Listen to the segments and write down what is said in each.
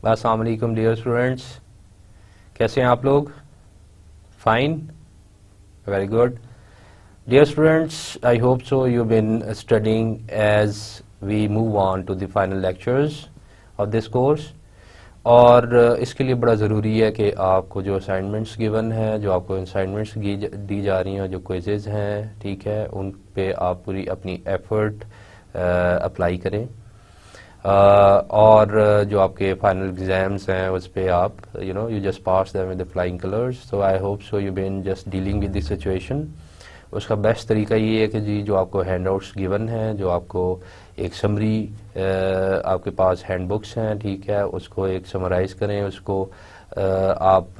अस्सलाम वालेकुम dear students, कैसे हैं आप लोग? Fine, very good. Dear students, I hope so you've been studying as we move on to the final lectures of this course. और इसके लिए बड़ा ज़रूरी है कि आपको जो असाइनमेंट्स गिवन हैं, जो आपको असाइनमेंट्स दी जा रही हैं, जो क्विजेज़ हैं, ठीक है, उन पे आप पूरी अपनी एफर्ट अप्लाई करें. और जो आपके फाइनल एग्जाम्स हैं उस पे आप you just pass them with the flying colours. So I hope so you been just dealing with the situation. उसका बेस्ट तरीका ये है कि जी जो आपको हैंड आउट्स गिवन हैं, जो आपको एक समरी आपके पास हैंड बुक्स हैं, ठीक है, उसको एक समराइज करें, उसको आप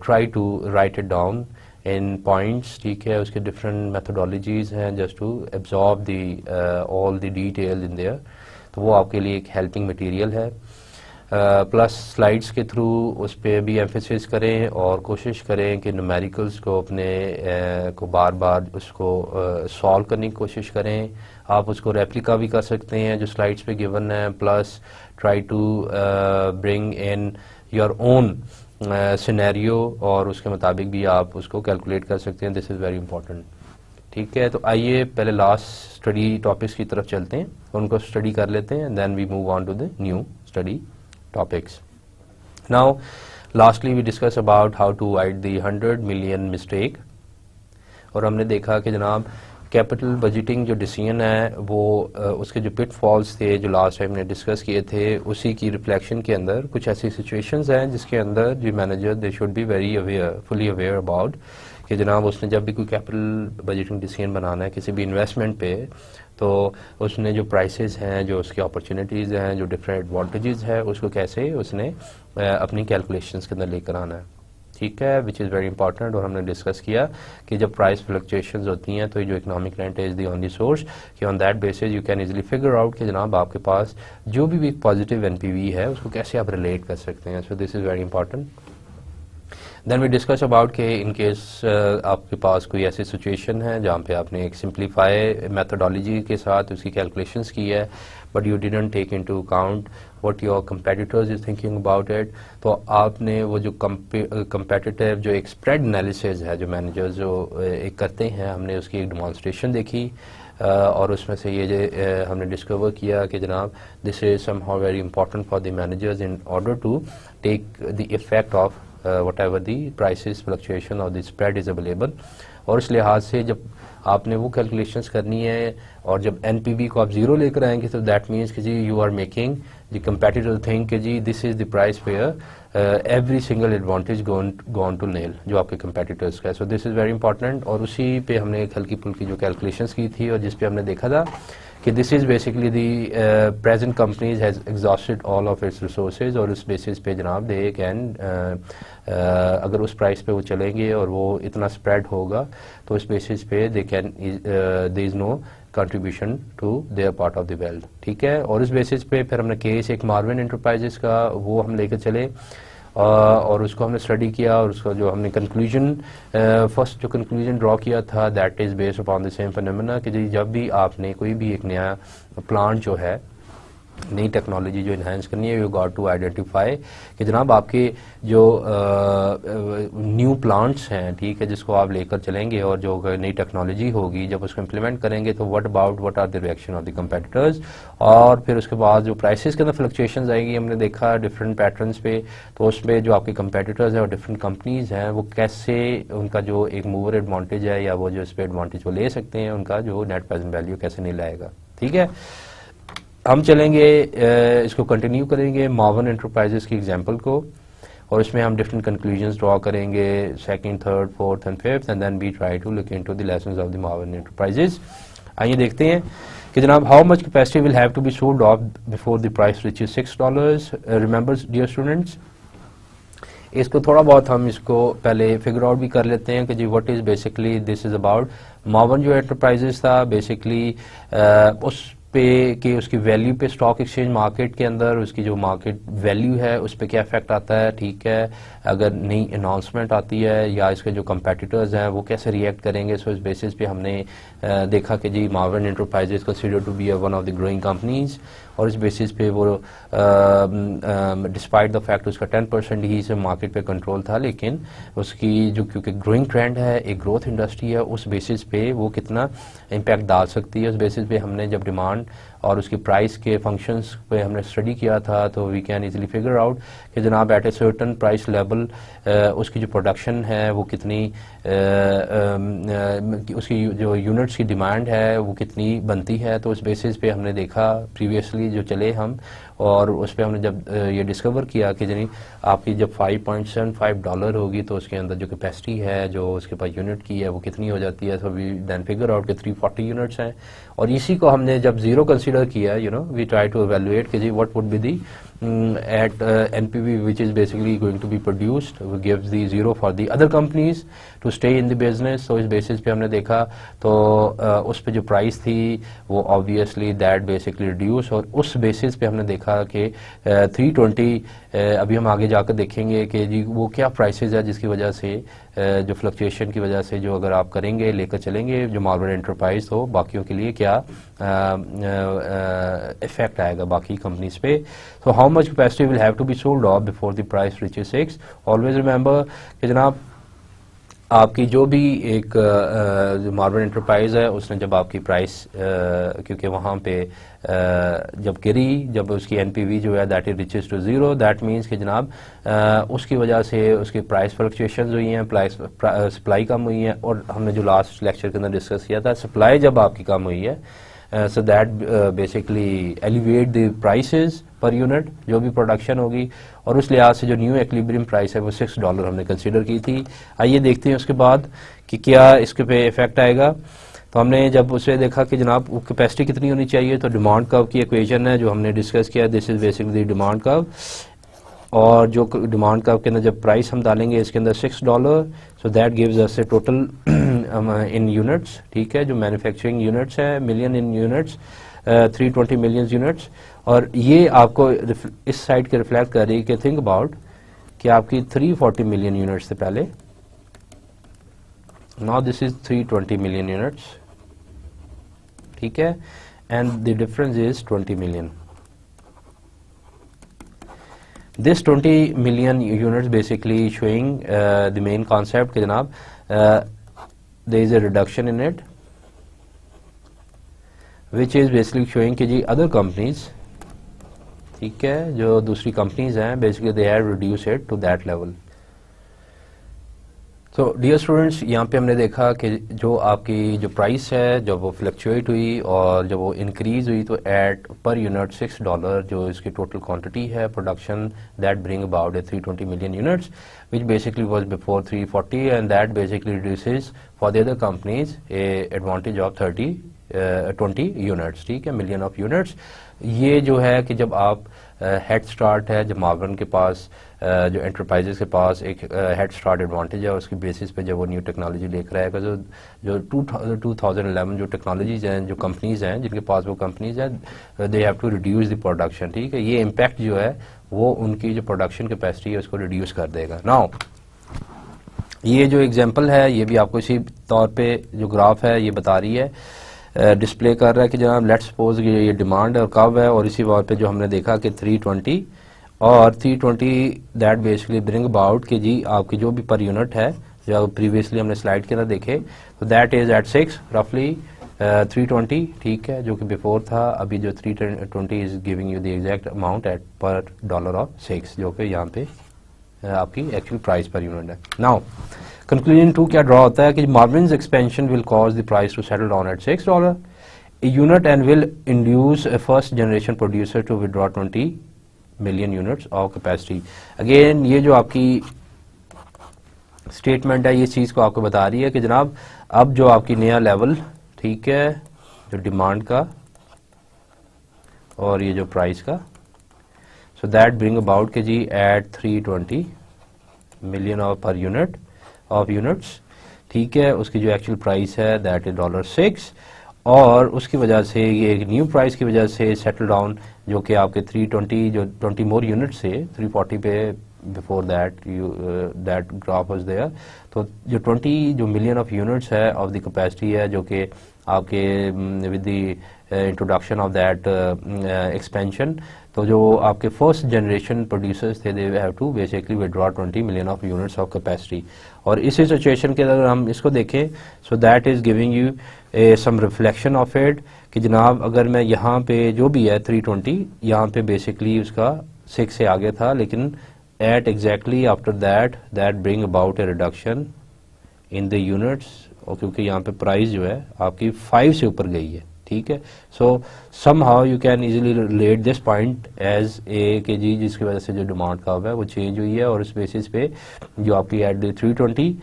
try to write it down in points, ठीक है. उसके डिफरेंट मेथोडोलॉजीज हैं just to absorb the all the detail in there. तो वो आपके लिए एक हेल्पिंग मटेरियल है. प्लस स्लाइड्स के थ्रू उस पर भी एम्फेसिस करें और कोशिश करें कि न्यूमेरिकल्स को अपने को बार बार उसको सॉल्व करने की कोशिश करें. आप उसको रेप्लिका भी कर सकते हैं जो स्लाइड्स पे गिवन है. Plus try to bring in your own scenario और उसके मुताबिक भी आप उसको कैलकुलेट कर सकते हैं. This is very important. ठीक है, तो आइए पहले लास्ट स्टडी टॉपिक्स की तरफ चलते हैं, उनको स्टडी कर लेते हैं, then we move on to the new study topics. Now lastly we discuss about how to write the 100 million mistake. और हमने देखा कि जनाब कैपिटल बजटिंग जो डिसीजन है वो उसके जो पिटफॉल्स थे जो लास्ट टाइम ने डिस्कस किए थे, उसी की रिफ्लेक्शन के अंदर कुछ ऐसी सिचुएशंस हैं जिसके अंदर जो manager they should be very aware, fully aware about कि जनाब उसने जब भी कोई कैपिटल बजटिंग डिसीजन बनाना है किसी भी इन्वेस्टमेंट पे, तो उसने जो प्राइसेस हैं, जो उसकी अपॉर्चुनिटीज़ हैं, जो डिफरेंट एडवांटेजेस है, उसको कैसे उसने अपनी कैलकुलेशंस के अंदर लेकर आना है. ठीक है, विच इज़ वेरी इंपॉर्टेंट. और हमने डिस्कस किया कि जब प्राइस फ्लक्चुएशंस होती हैं तो जो economic rent is the only source कि on that basis you can easily figure out कि जनाब आपके पास जो भी पॉजिटिव एनपीवी है उसको कैसे आप रिलेट कर सकते हैं. So this is very important. Then we discuss about कि इन केस आपके पास कोई ऐसी सिचुएशन है जहाँ पे आपने एक सिंप्लीफाई मेथोडोलॉजी के साथ उसकी कैलकुलेशंस की है, but you didn't take into account what your competitors is thinking about it. तो आपने वो जो कंपेटिटिव जो एक स्प्रेड एनालिसिस है जो मैनेजर्स जो एक करते हैं, हमने उसकी एक डेमोन्स्ट्रेशन देखी. और उसमें से ये हमने डिस्कवर किया कि जनाब this is somehow very important for the managers in order to take the effect of whatever the prices fluctuation or the spread is available. और इस लिहाज से जब आपने वो कैलकुलेशंस करनी है और जब एनपीवी को आप जीरो लेकर आएंगे तो दैट मीन्स कि जी you are making the competitor think कि जी this is the price where every single advantage gonna nail जो आपके कंपेटिटर्स का है. So this is very important. और उसी पे हमने एक हल्की फुल्की जो कैलकुलेशंस की थी और जिस पे हमने देखा था कि this is basically the present companies has exhausted all of its resources. और उस बेसिस पे जनाब दे कैन अगर उस प्राइस पे वो चलेंगे और वो इतना स्प्रेड होगा तो उस बेसिस पे they can there is no contribution to their part of the wealth. ठीक है, और उस बेसिस पे फिर हमने केस एक मार्विन एंटरप्राइजेस का वो हम लेकर चले और उसको हमने स्टडी किया. और उसका जो हमने कंक्लूजन फर्स्ट जो कंक्लूजन ड्रॉ किया था that is based upon the same phenomena कि जब भी आपने कोई भी एक नया प्लांट जो है, नई टेक्नोलॉजी जो इन्हांस करनी है, यू गॉट टू आइडेंटिफाई कि जनाब आपके जो न्यू प्लांट्स हैं, ठीक है, जिसको आप लेकर चलेंगे और जो नई टेक्नोलॉजी होगी जब उसको इम्प्लीमेंट करेंगे तो what are the reaction of the competitors. और फिर उसके बाद जो प्राइसेस के अंदर फ्लक्चुएशंस आएगी, हमने देखा डिफरेंट पैटर्न्स पे, तो उसमें जो आपके कंपेटिटर्स हैं और डिफरेंट कंपनीज हैं वो कैसे उनका जो एक मूवर एडवांटेज है या वो जो इस पर एडवांटेज वो ले सकते हैं, उनका जो नेट प्रेजेंट वैल्यू कैसे नहीं लाएगा. ठीक है, हम चलेंगे इसको कंटिन्यू करेंगे मार्विन एंटरप्राइजेस की एग्जांपल को और इसमें हम डिफरेंट कंक्लूजन्स ड्रॉ करेंगे, second, third, fourth and fifth, and then we try to look into the lessons of the Marvin enterprises. आइए देखते हैं कि जनाब how much capacity will have to be sold off before the price reaches $6. Remember dear students, इसको थोड़ा बहुत हम इसको पहले फिगर आउट भी कर लेते हैं कि जी what is basically this is about. Marvin जो एंटरप्राइजेस था बेसिकली उस पे कि उसकी वैल्यू पे स्टॉक एक्सचेंज मार्केट के अंदर उसकी जो मार्केट वैल्यू है उस पे क्या इफेक्ट आता है. ठीक है, अगर नई अनाउंसमेंट आती है या इसके जो कंपेटिटर्स हैं वो कैसे रिएक्ट करेंगे. सो इस बेसिस पे हमने देखा कि जी Marvin enterprises consider to be one of the growing companies. और इस बेसिस पे वो डिस्पाइट द फैक्ट उसका 10% ही से मार्केट पे कंट्रोल था, लेकिन उसकी जो क्योंकि ग्रोइंग ट्रेंड है, एक ग्रोथ इंडस्ट्री है, उस बेसिस पे वो कितना इम्पैक्ट डाल सकती है, उस बेसिस पे हमने जब डिमांड और उसकी प्राइस के फंक्शंस पे हमने स्टडी किया था, तो we can easily figure out कि जनाब at a certain price level उसकी जो प्रोडक्शन है वो कितनी उसकी जो यूनिट्स की डिमांड है वो कितनी बनती है। तो उस बेसिस पे हमने देखा प्रीवियसली जो चले हम, और उस पर हमने जब ये डिस्कवर किया कि यानी आपकी जब $5.75 होगी तो उसके अंदर जो कैपेसिटी है जो उसके पास यूनिट की है वो कितनी हो जाती है। तो वी देन फिगर आउट के 340 यूनिट्स हैं, और इसी को हमने जब जीरो कंसीडर किया, वी ट्राई टू एवेलुएट कि जी what would be the at NPV which is basically going to be produced, we gives the zero for the other companies to stay in the business। so इस basis पे हमने देखा तो उस पे जो प्राइस थी वो obviously that basically reduce, और उस बेसिस पे हमने देखा कि 320 अभी हम आगे जाकर देखेंगे कि जी वो क्या प्राइसेस है जिसकी वजह से जो फ्लक्चुएशन की वजह से जो अगर आप करेंगे लेकर चलेंगे जो मार्बल एंटरप्राइज, तो बाकियों के लिए क्या इफेक्ट आएगा बाकी कंपनीज पे। So how much capacity will have to be sold off before the price reaches 6? Always remember कि जनाब आपकी जो भी एक जो मार्बल एंटरप्राइज है उसने जब आपकी प्राइस क्योंकि वहाँ पे जब गिरी, जब उसकी एनपीवी जो है that is reaches to zero, that means कि जनाब उसकी वजह से उसकी प्राइस फ्लक्चुएशंस हुई हैं, सप्लाई कम हुई है, और हमने जो लास्ट लेक्चर के अंदर डिस्कस किया था सप्लाई जब आपकी कम हुई है so that basically elevate the prices per unit जो भी प्रोडक्शन होगी, और उस लिहाज से जो न्यू एक्विलिब्रियम प्राइस है वो $6 हमने कंसीडर की थी। आइए देखते हैं उसके बाद कि क्या इसके पे इफेक्ट आएगा। तो हमने जब उसे देखा कि जनाब वो कैपेसिटी कितनी होनी चाहिए, तो डिमांड कर्व की इक्वेशन है जो हमने डिस्कस किया, this is basically demand curve, और जो डिमांड कर्व के अंदर जब प्राइस हम डालेंगे इसके अंदर $6, सो that gives us A total in units, ठीक है, जो मैन्युफैक्चरिंग यूनिट्स है million in units, 320 million units, और ये आपको इस साइड के रिफ्लेक्ट कर रही है कि थिंक अबाउट कि आपकी 340 मिलियन यूनिट्स थे पहले, now this is 320 million units, ठीक है, and the difference is 20 million. This 20 million units basically showing the main concept कि जनाब there is a reduction in it which is basically showing कि जी other companies, ठीक है, जो दूसरी companies हैं basically they have reduced it to that level। तो dear students यहाँ पे हमने देखा कि जो आपकी जो प्राइस है जब वो फ्लक्चुएट हुई और जब वो इंक्रीज हुई तो एट पर यूनिट $6 जो इसकी टोटल क्वांटिटी है production that bring about 320 million units which basically was before 340 and that basically reduces for the other companies A advantage of 20 units, ठीक है, मिलियन ऑफ यूनिट्स। ये जो है कि जब आप हेड स्टार्ट है, जब मार्बन के पास जो एंटरप्राइजेस के पास एक हेड स्टार्ट एडवांटेज है, उसकी बेसिस पे जब वो न्यू टेक्नोलॉजी लेकर आएगा, जो 2011 जो टेक्नोलॉजीज हैं, जो कंपनीज हैं जिनके पास वो कंपनीज हैं, they have to reduce the production, ठीक है, ये इम्पैक्ट जो है वो उनकी जो प्रोडक्शन कैपेसिटी है उसको रिड्यूस कर देगा। नाउ ये जो एग्जाम्पल है ये भी आपको इसी तौर पे जो ग्राफ है ये बता रही है, डिस्प्ले कर रहा है कि जनाब लेट्स सपोज ये डिमांड और कब है, और इसी बात पे जो हमने देखा कि 320 और 320 दैट बेसिकली ब्रिंग अबाउट कि जी आपकी जो भी पर यूनिट है जो प्रीवियसली हमने स्लाइड के अंदर देखे तो दैट इज एट 6 रफली 320, ठीक है, जो कि बिफोर था। अभी जो 320 is giving you the exact amount at per $1 of 6 जो कि यहाँ पे आपकी एक्चुअल प्राइस पर यूनिट है। नाउ कंक्लूजन 2 क्या ड्रॉ होता है कि margins expansion will cause the price to settle down at $6 a unit and will induce a first generation producer to withdraw 20 million units of capacity। Again ये जो आपकी statement है ये चीज को आपको बता रही है कि जनाब अब जो आपकी नया लेवल, ठीक है, जो डिमांड का और ये जो प्राइस का, सो दैट ब्रिंग अबाउट के जी at 320 million of per unit of units, ठीक है, उसकी जो एक्चुअल प्राइस है दैट इज $6, और उसकी वजह से ये एक न्यू प्राइस की वजह से सेटल डाउन जो कि आपके 320 जो 20 मोर यूनिट से 340 पे before that that graph was there, तो जो 20 जो मिलियन ऑफ यूनिट्स है ऑफ द कैपेसिटी है जो कि आपके with the introduction of that expansion, तो जो आपके फर्स्ट जनरेशन प्रोड्यूसर्स थे they have to basically withdraw 20 million of units of capacity. और इसी सिचुएशन के अगर हम इसको देखें, so that is giving you some reflection of it कि जनाब अगर मैं यहाँ पे जो भी है 320, यहाँ पे बेसिकली उसका 6 से आगे था, लेकिन at exactly after that bring about a reduction in the units, और क्योंकि यहाँ पे प्राइस जो है आपकी 5 से ऊपर गई है, ठीक है। So somehow you can easily relate this point as a के जी, जिसकी वजह से जो डिमांड कर्व है वो चेंज हुई है, और उस बेसिस पे जो आपकी एट 320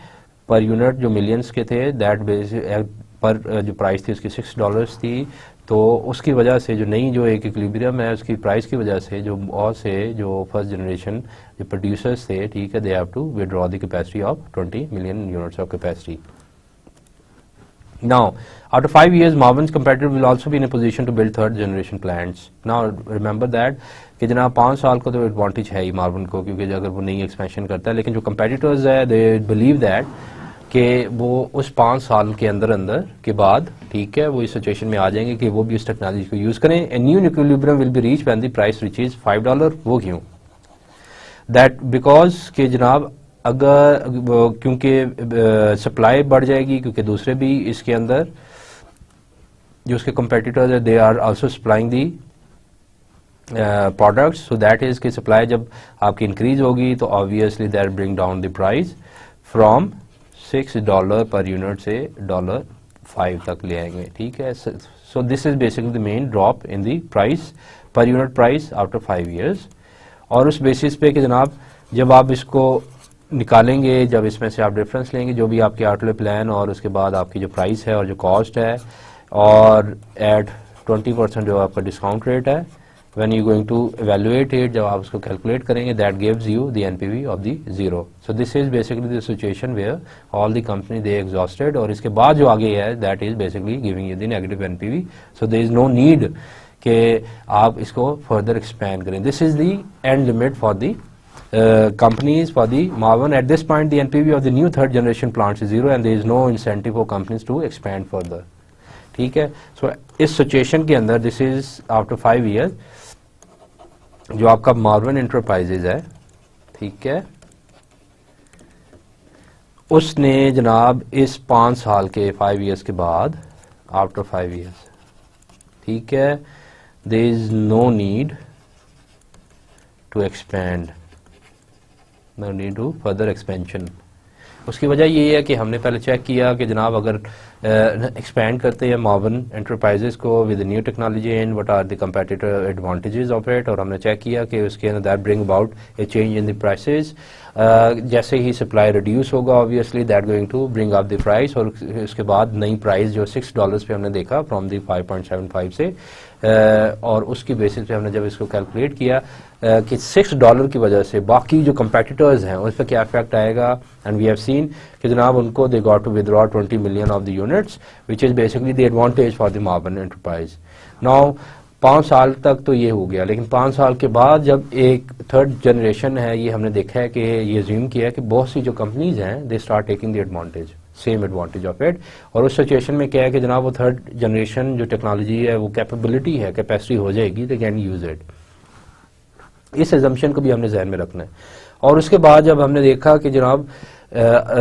पर यूनिट जो मिलियंस के थे, दैट बेसिस पर जो प्राइस थी उसकी $6 थी, तो उसकी वजह से जो नई जो एक इक्विलिब्रियम है उसकी प्राइस की वजह से जो बहुत से जो फर्स्ट जनरेशन जो प्रोड्यूसर्स थे, ठीक है, they have to withdraw the capacity of 20 million units of capacity. Now, after 5 years, Marvin's competitor will also be in a position to build third generation plants. Now, remember that कि जनाब 5 साल का तो advantage है ही Marvin को, क्योंकि अगर वो नई एक्सपेंशन करता है, लेकिन जो competitors है दे बिलीव दैट कि वो उस 5 साल के अंदर के बाद, ठीक है, वो इस सिचुएशन में आ जाएंगे कि वो भी इस टेक्नोलॉजी को यूज करें। A new equilibrium will be reach when the price reaches $5। वो क्यों? दैट बिकॉज कि जनाब अगर क्योंकि सप्लाई बढ़ जाएगी, क्योंकि दूसरे भी इसके अंदर जो उसके कंपेटिटर्स है they are also supplying the products, so that is कि सप्लाई जब आपकी इंक्रीज होगी तो obviously that bring down the price from $6 per unit से $5 तक ले आएंगे, ठीक है। So this is basically the main drop in the price per unit price after 5 years। और उस बेसिस पे कि जनाब जब आप इसको निकालेंगे, जब इसमें से आप डिफरेंस लेंगे जो भी आपके आउटले प्लान और उसके बाद आपकी जो प्राइस है और जो कॉस्ट है, और एट 20% जो आपका डिस्काउंट रेट है, when you going to evaluate it, जब आप उसको कैलकुलेट करेंगे, that gives you the NPV of the zero. So this is basically the situation where all the company they exhausted, और इसके बाद जो आगे है that is basically giving you the negative NPV. So there is no need कि आप इसको further expand करें। This is the end limit for the companies for the Marvin. At this point, the NPV of the new third generation plants is 0 and there is no incentive for companies to expand further. ठीक है। So इस situation के अंदर this is after 5 years जो आपका Marvin Enterprises है, ठीक है, उसने जनाब इस 5 साल के 5 years के बाद after 5 years, ठीक है, there is no need to expand, no need to further expansion। उसकी वजह ये है कि हमने पहले चेक किया कि जनाब अगर एक्सपैंड करते हैं मार्विन एंटरप्राइजेस को with new technology and what are the competitive advantages of it, और हमने चेक किया कि उसके अंदर that bring about a change in the prices. जैसे ही सप्लाई रिड्यूस होगा obviously that going to bring up the price, और उसके बाद नई प्राइस जो $6 पे हमने देखा फ्रॉम द 5.75 से, और उसकी बेसिस पे हमने जब इसको कैलकुलेट किया कि $6 की वजह से बाकी जो कंपेटिटर्स हैं उस पर क्या इफेक्ट आएगा, एंड वी हैव सीन कि जनाब उनको they got to withdraw 20 million of the units which is basically the advantage for the Marvin enterprise. Now 5 साल तक तो ये हो गया, लेकिन 5 साल के बाद जब एक थर्ड जनरेशन है, ये हमने देखा है कि ये अज्यूम किया है कि बहुत सी जो कंपनीज हैं they start taking the advantage, same advantage of it. और उस सिचुएशन में क्या है कि जनाब वो थर्ड जनरेशन जो टेक्नोलॉजी है वो कैपेबिलिटी है, कैपेसिटी हो जाएगी, दे कैन यूज इट। इस एजम्पशन को भी हमने जहन में रखना है। और उसके बाद जब हमने देखा कि जनाब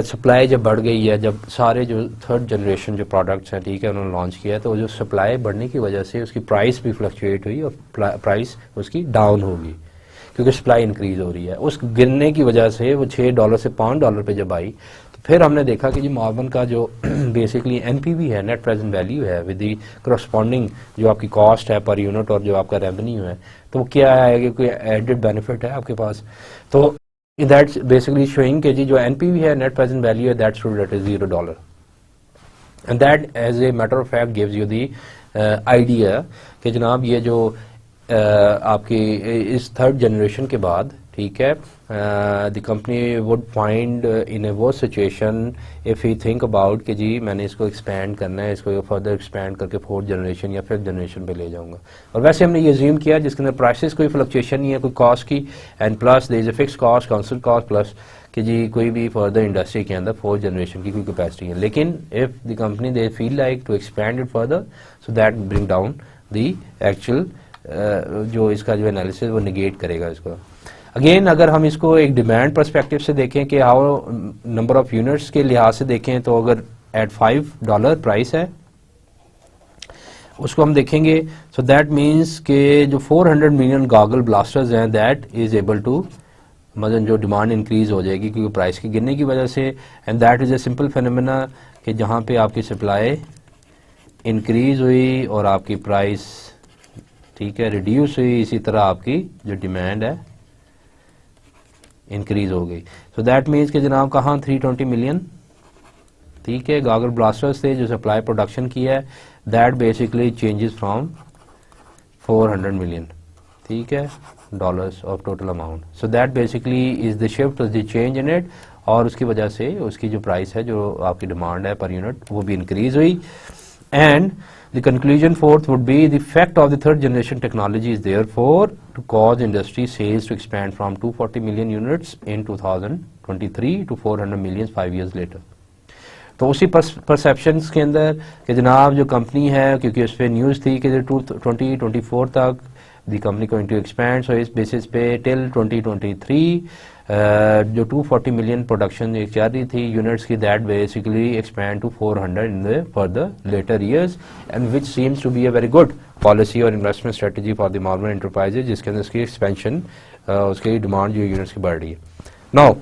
सप्लाई जब बढ़ गई है, जब सारे जो थर्ड जनरेशन जो प्रोडक्ट्स हैं, ठीक है, उन्होंने लॉन्च किया, तो जो सप्लाई बढ़ने की वजह से उसकी प्राइस भी फ्लक्चुएट हुई और प्राइस उसकी डाउन होगी क्योंकि सप्लाई इंक्रीज हो रही है। उस गिरने की वजह से वो $6 से $5 पे जब आई, तो फिर हमने देखा कि जी मार्विन का जो बेसिकली एनपीवी है, नेट प्रेजेंट वैल्यू है, विद दी करस्पॉन्डिंग जो आपकी कॉस्ट है पर यूनिट और जो आपका रेवेन्यू है, तो क्या है कि कोई एडेड बेनिफिट है आपके पास। तो दैट्स बेसिकली शोइंग कि जी जो एनपीवी है, नेट प्रेजेंट वैल्यू है, that should that is $0, and that as a matter of fact gives you the idea कि जनाब ये जो आपकी इस थर्ड जनरेशन के बाद, ठीक है, the company would find in a वो situation if you think about कि जी मैंने इसको एक्सपैंड करना है, इसको फर्दर एक्सपैंड करके फोर्थ जनरेशन या फिफ्थ जनरेशन पे ले जाऊंगा। और वैसे हमने ये अज्यूम किया जिसके अंदर प्राइसेस कोई फ्लक्चुएशन नहीं है कोई कॉस्ट की, and plus there is a fixed cost, constant cost, plus कि जी कोई भी फर्दर इंडस्ट्री के अंदर फोर्थ जनरेशन की कोई कैपेसिटी है। लेकिन if the company they feel like to expand it further, so that bring down the actual जो इसका जो एनालिसिस वो निगेट करेगा इसको। अगेन अगर हम इसको एक डिमांड पर्सपेक्टिव से देखें कि हाउ नंबर ऑफ यूनिट्स के लिहाज से देखें, तो अगर एट $5 प्राइस है उसको हम देखेंगे, सो दैट मीन्स के जो 400 मिलियन गॉगल ब्लास्टर्स हैं दैट इज एबल टू, मतलब जो डिमांड इंक्रीज हो जाएगी क्योंकि प्राइस के गिरने की वजह से, and that is a simple phenomena कि जहाँ पे आपकी सप्लाई इंक्रीज हुई और आपकी प्राइस ठीक है रिड्यूस हुई, इसी तरह आपकी जो डिमांड है इंक्रीज हो गई। सो दैट मीन्स कि जनाब कहाँ 320 मिलियन ठीक है गॉगल ब्लास्टर्स थे जो सप्लाई प्रोडक्शन किया है, that basically changes from 400 million ठीक है dollars of total amount. So that basically is the shift the change in it, और उसकी वजह से उसकी जो प्राइस है जो आपकी डिमांड है पर यूनिट वो भी इंक्रीज हुई। And the conclusion fourth would be the effect of the third generation technology is therefore to cause industry sales to expand from 240 million units in 2023 to 400 million 5 years later। तो उसी perceptions के अंदर कि जनाब जो company है, क्योंकि उस पर न्यूज़ थी कि 2024 तक दी कंपनी गोइंग टू एक्सपैंड, सो इस बेसिस पे टिल 2023 जो 240 मिलियन प्रोडक्शन एक चल रही थी यूनिट्स की, that basically expand to 400 in the further later years, and which seems to be a very good policy और investment strategy for the Marvel enterprises, जिसके अंदर उसकी एक्सपेंशन उसकी डिमांड जो यूनिट्स की बढ़ रही है। Now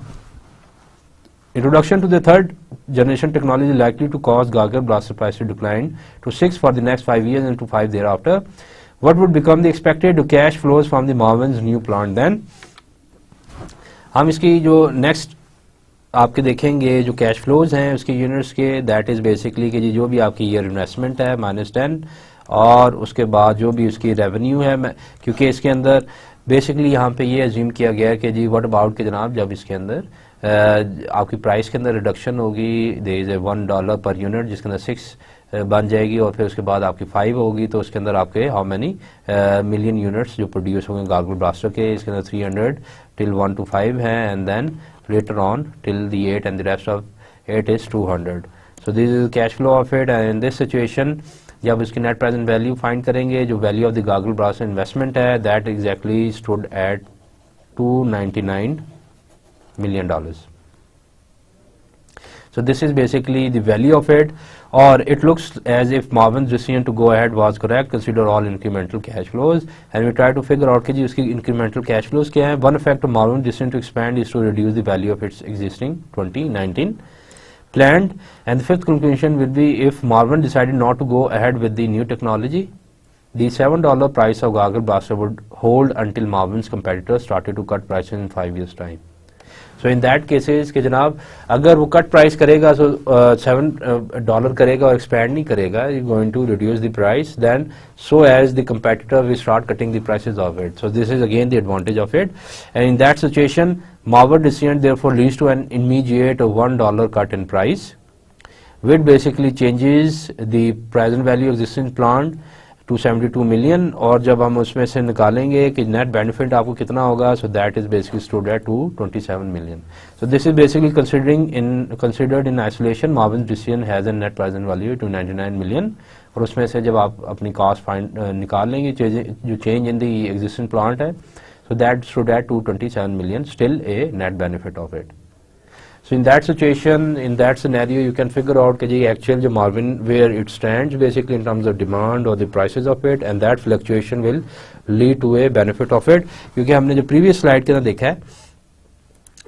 introduction to the third generation technology is likely to cause goggle blaster price to decline to 6 for the next 5 years and to 5 thereafter. What would become the expected cash flows from the Marvin's new plant then? हम इसकी जो next आपके देखेंगे जो cash flows हैं उसके units के, that is basically कि जो भी आपकी ईयर इन्वेस्टमेंट है -10 और उसके बाद जो भी उसकी रेवेन्यू है, क्योंकि इसके अंदर बेसिकली यहाँ पे ये अज्यूम किया गया है कि जी व्हाट अबाउट के जनाब जब इसके अंदर आपकी प्राइस के अंदर रिडक्शन होगी, there is a $1 per unit जिसके अंदर 6 बन जाएगी और फिर उसके बाद आपकी 5 होगी, तो उसके अंदर आपके हाउ मैनी मिलियन यूनिट्स जो प्रोड्यूस होंगे गॉगल ब्लास्टर के, इसके अंदर 300 till 1 to 5 है, and then later on till the 8 and the rest of 8 is 200. So this is cash flow of it, and in this situation जब इसकी net present value find करेंगे, जो value of the goggle blaster investment है that exactly stood at $299 million. So this is basically the value of it, or it looks as if Marvin's decision to go ahead was correct, consider all incremental cash flows, and we try to figure out कि जी उसकी incremental cash flows क्या है। One effect of Marvin's decision to expand is to reduce the value of its existing 2019 planned, and the fifth conclusion will be if Marvin decided not to go ahead with the new technology, the $7 price of goggle blaster would hold until Marvin's competitors started to cut prices in 5 years time. So in that cases कि जनाब अगर वो cut price करेगा so $7 करेगा और expand नहीं करेगा, you're going to reduce the price then so as the competitor will start cutting the prices of it. So this is again the advantage of it, and in that situation Marvin decision therefore leads to an immediate $1 cut in price, which basically changes the present value of existing plant to 72 million, और जब हम उसमें से निकालेंगे कि net benefit आपको कितना होगा, so that is basically stood at 227 million. So this is basically considered in isolation. Marvin's decision has a net present value to 99 million, और उसमें से जब आप अपनी कॉस्ट निकाल लेंगे जो चेंज इन दी एग्जिस्टिंग प्लांट है, so that stood at 227 million, still a net benefit of it. So in that situation, in that scenario, you can figure out कि जी actual जो Marvin where it stands basically in terms of demand or the prices of it, and that fluctuation will lead to a benefit of it. क्योंकि हमने जो previous slide के अंदर देखा है,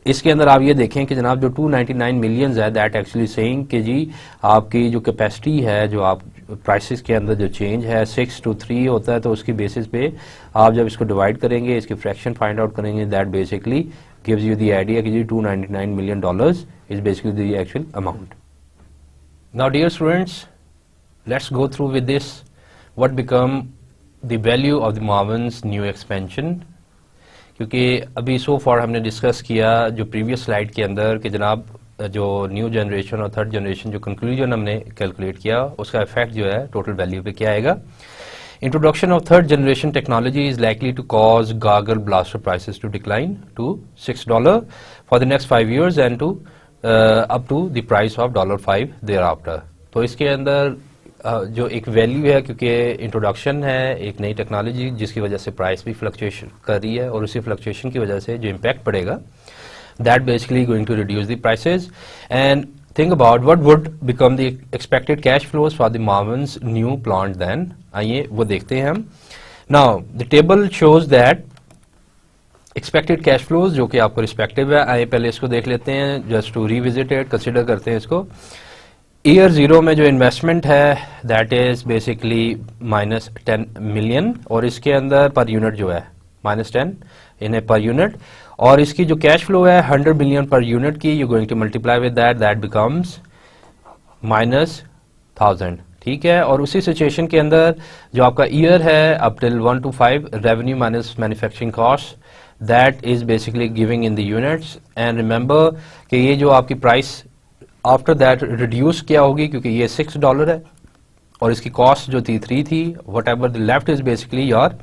इसके अंदर आप ये देखें कि जनाब जो 299 मिलियंस है दैट एक्चुअली सेइंग कि जी आपकी जो कैपेसिटी है जो आप प्राइसेस के अंदर जो चेंज है 6 to 3 होता है, तो उसकी बेसिस पे आप जब इसको डिवाइड करेंगे, इसकी फ्रैक्शन फाइंड आउट करेंगे, that basically gives you the idea कि जी $299 million is basically the actual amount. Now dear students, let's go through with this what become the value of the Marvin's new expansion. क्योंकि अभी so far हमने discuss किया जो previous slide के अंदर कि जनाब जो न्यू जनरेशन और थर्ड जनरेशन जो कंक्लूजन हमने कैलकुलेट किया उसका इफेक्ट जो है टोटल वैल्यू पे क्या आएगा। Introduction of third generation technology is likely to cause goggle blaster prices to decline to $6 for the next 5 years and to up to the price of $5 thereafter. तो इसके अंदर जो एक वैल्यू है, क्योंकि इंट्रोडक्शन है एक नई टेक्नोलॉजी जिसकी वजह से प्राइस भी फ्लक्चुएशन कर रही है, और उसी फ्लक्चुएशन की वजह से जो इम्पैक्ट पड़ेगा that basically going to reduce the prices. And think about what would become the expected cash flows for the Marvin's new plant then. आइए वो देखते हैं हम. Now the table shows that expected cash flows जो कि आपको respective है. आइए पहले इसको देख लेते हैं, just to revisit it, consider करते हैं इसको. ईयर जीरो में जो इन्वेस्टमेंट है दैट इज बेसिकली -10 मिलियन, और इसके अंदर पर यूनिट जो है -10 इन पर यूनिट, और इसकी जो कैश फ्लो है 100 मिलियन पर यूनिट की, you going to multiply with that becomes -1000. ठीक है, और उसी सिचुएशन के अंदर जो आपका ईयर है up till 1 to 5 revenue minus manufacturing cost that is basically giving in the units. And remember कि ये जो आपकी प्राइस आफ्टर दैट रिड्यूस क्या होगी, क्योंकि ये $6 है और इसकी कॉस्ट जो थी 3 थी. What ever the left is basically your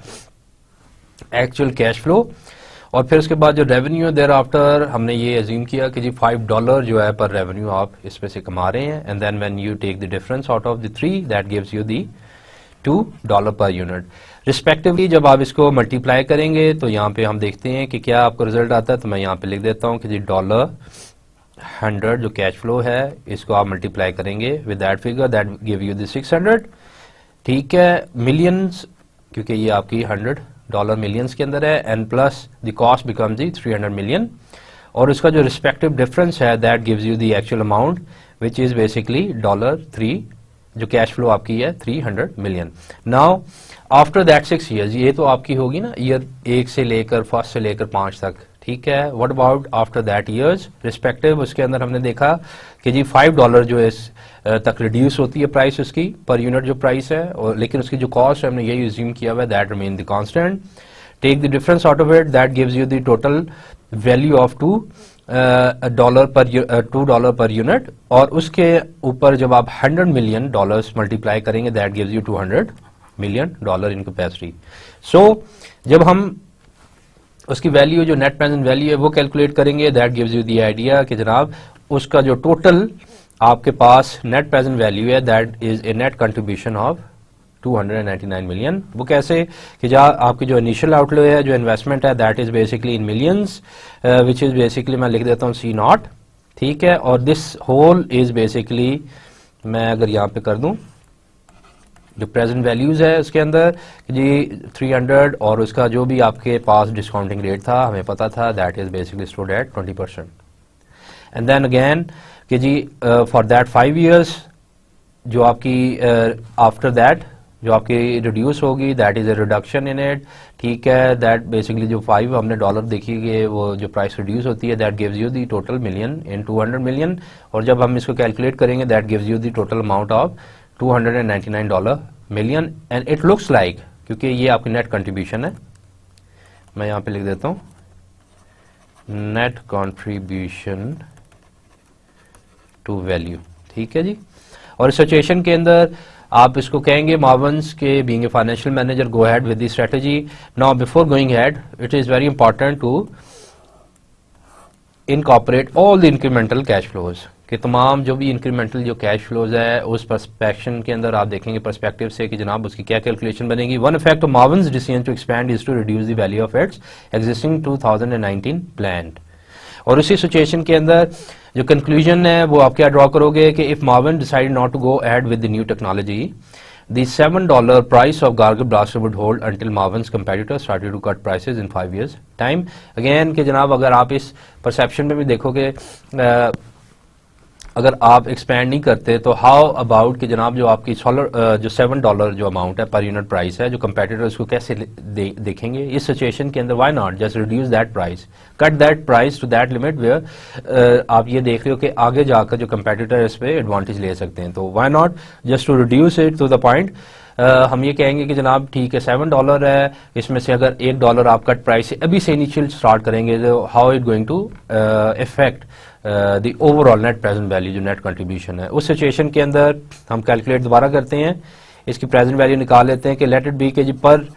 actual cash flow. और फिर उसके बाद जो रेवेन्यू देयर आफ्टर हमने ये अज्यूम किया कि जी $5 जो है पर रेवेन्यू आप इसमें से कमा रहे हैं, and then when you take the difference out of the 3 that gives you the $2 per unit respectively. जब आप इसको मल्टीप्लाई करेंगे तो यहाँ पे हम देखते हैं कि क्या आपको रिजल्ट आता है. तो मैं यहाँ पे लिख देता हूँ कि जी $100 जो कैश फ्लो है इसको आप मल्टीप्लाई करेंगे with that figure that give you the 600. ठीक है, मिलियंस क्योंकि ये आपकी $100 मिलियंस के अंदर है, and plus the cost becomes the 300 million, और इसका जो रिस्पेक्टिव डिफरेंस है that gives you the actual amount which is basically $3 जो कैश फ्लो आपकी है 300 million. Now after that 6 years, ये तो आपकी होगी ना ईयर 1 से लेकर फर्स्ट से लेकर 5 तक. ठीक है, what about after that years respective, उसके अंदर हमने देखा कि जी $5 जो इस तक रिड्यूस होती है प्राइस उसकी पर यूनिट जो प्राइस है, और लेकिन उसकी जो कॉस्ट है हमने यही अज्यूम किया हुआ है that remain the constant. Take the difference out of it that gives you the total value of $2 per unit, और उसके ऊपर जब आप $100 मिलियन मल्टीप्लाई करेंगे that gives you $200 million in capacity. So जब हम उसकी वैल्यू जो नेट प्रेजेंट वैल्यू है वो कैलकुलेट करेंगे that gives you the idea कि जनाब उसका जो टोटल आपके पास नेट प्रेजेंट वैल्यू है that is a net contribution of 299 million. वो कैसे कि जहाँ आपकी जो इनिशियल आउटले है जो इन्वेस्टमेंट है that is basically in millions which is basically मैं लिख देता हूँ C0. ठीक है, और दिस होल इज बेसिकली मैं अगर यहाँ पे कर दूं जो प्रेजेंट वैल्यूज है उसके अंदर जी 300, और उसका जो भी आपके पास डिस्काउंटिंग रेट था हमें पता था that is basically stood at 20%. And then again कि जी फॉर दैट 5 ईयर्स जो आपकी आफ्टर दैट जो आपकी रिड्यूस होगी that is a reduction in it. ठीक है, दैट बेसिकली जो 5 हमने डॉलर देखी कि वो जो प्राइस रिड्यूस होती है that gives you the total million in 200 million, और जब हम इसको कैलकुलेट करेंगे that gives you the total amount of $299 million. And it looks like, क्योंकि ये आपकी नेट कंट्रीब्यूशन है, मैं यहां पे लिख देता हूं नेट कंट्रीब्यूशन टू वैल्यू. ठीक है जी, और इस सिचुएशन के अंदर आप इसको कहेंगे मार्विन्स के being a financial manager go ahead with the strategy. Now before going ahead it is very important to incorporate all the incremental cash flows कि तमाम जो भी इंक्रीमेंटल जो कैश फ्लोज है उस पर्सपेक्शन के अंदर आप देखेंगे पर्सपेक्टिव से कि जनाब उसकी क्या कैलकुलेशन बनेगी. One effect of Marvin's decision to expand is to reduce the value of its existing 2019 plan. और उसी सिचुएशन के अंदर जो कंक्लूजन है वो आप क्या ड्रॉ करोगे कि if Marvin decide not to go ahead with the new technology the $7 price of gargle blaster would hold until Marvin's competitors started to cut prices in 5 years time. Again कि जनाब अगर आप इस परसेप्शन में भी देखोगे अगर आप एक्सपैंड नहीं करते तो हाउ अबाउट कि जनाब जो आपकी जो $7 जो अमाउंट है पर यूनिट प्राइस है जो कंपेटिटर उसको कैसे देखेंगे इस सिचुएशन के अंदर. Why not just reduce that price, cut that price to that limit where आप ये देख रहे हो कि आगे जाकर जो कंपेटिटर इस पे एडवांटेज ले सकते हैं. तो why not just to reduce it to the point हम ये कहेंगे कि जनाब ठीक है $7 है, इसमें से अगर $1 आप कट प्राइस से अभी से इनिशियल स्टार्ट करेंगे तो how it going to effect the overall net present value जो नेट कंट्रीब्यूशन है. उस सिचुएशन के अंदर हम कैलकुलेट दोबारा करते हैं, इसकी प्रेजेंट वैल्यू निकाल लेते हैं कि लेट इट बी के जी पर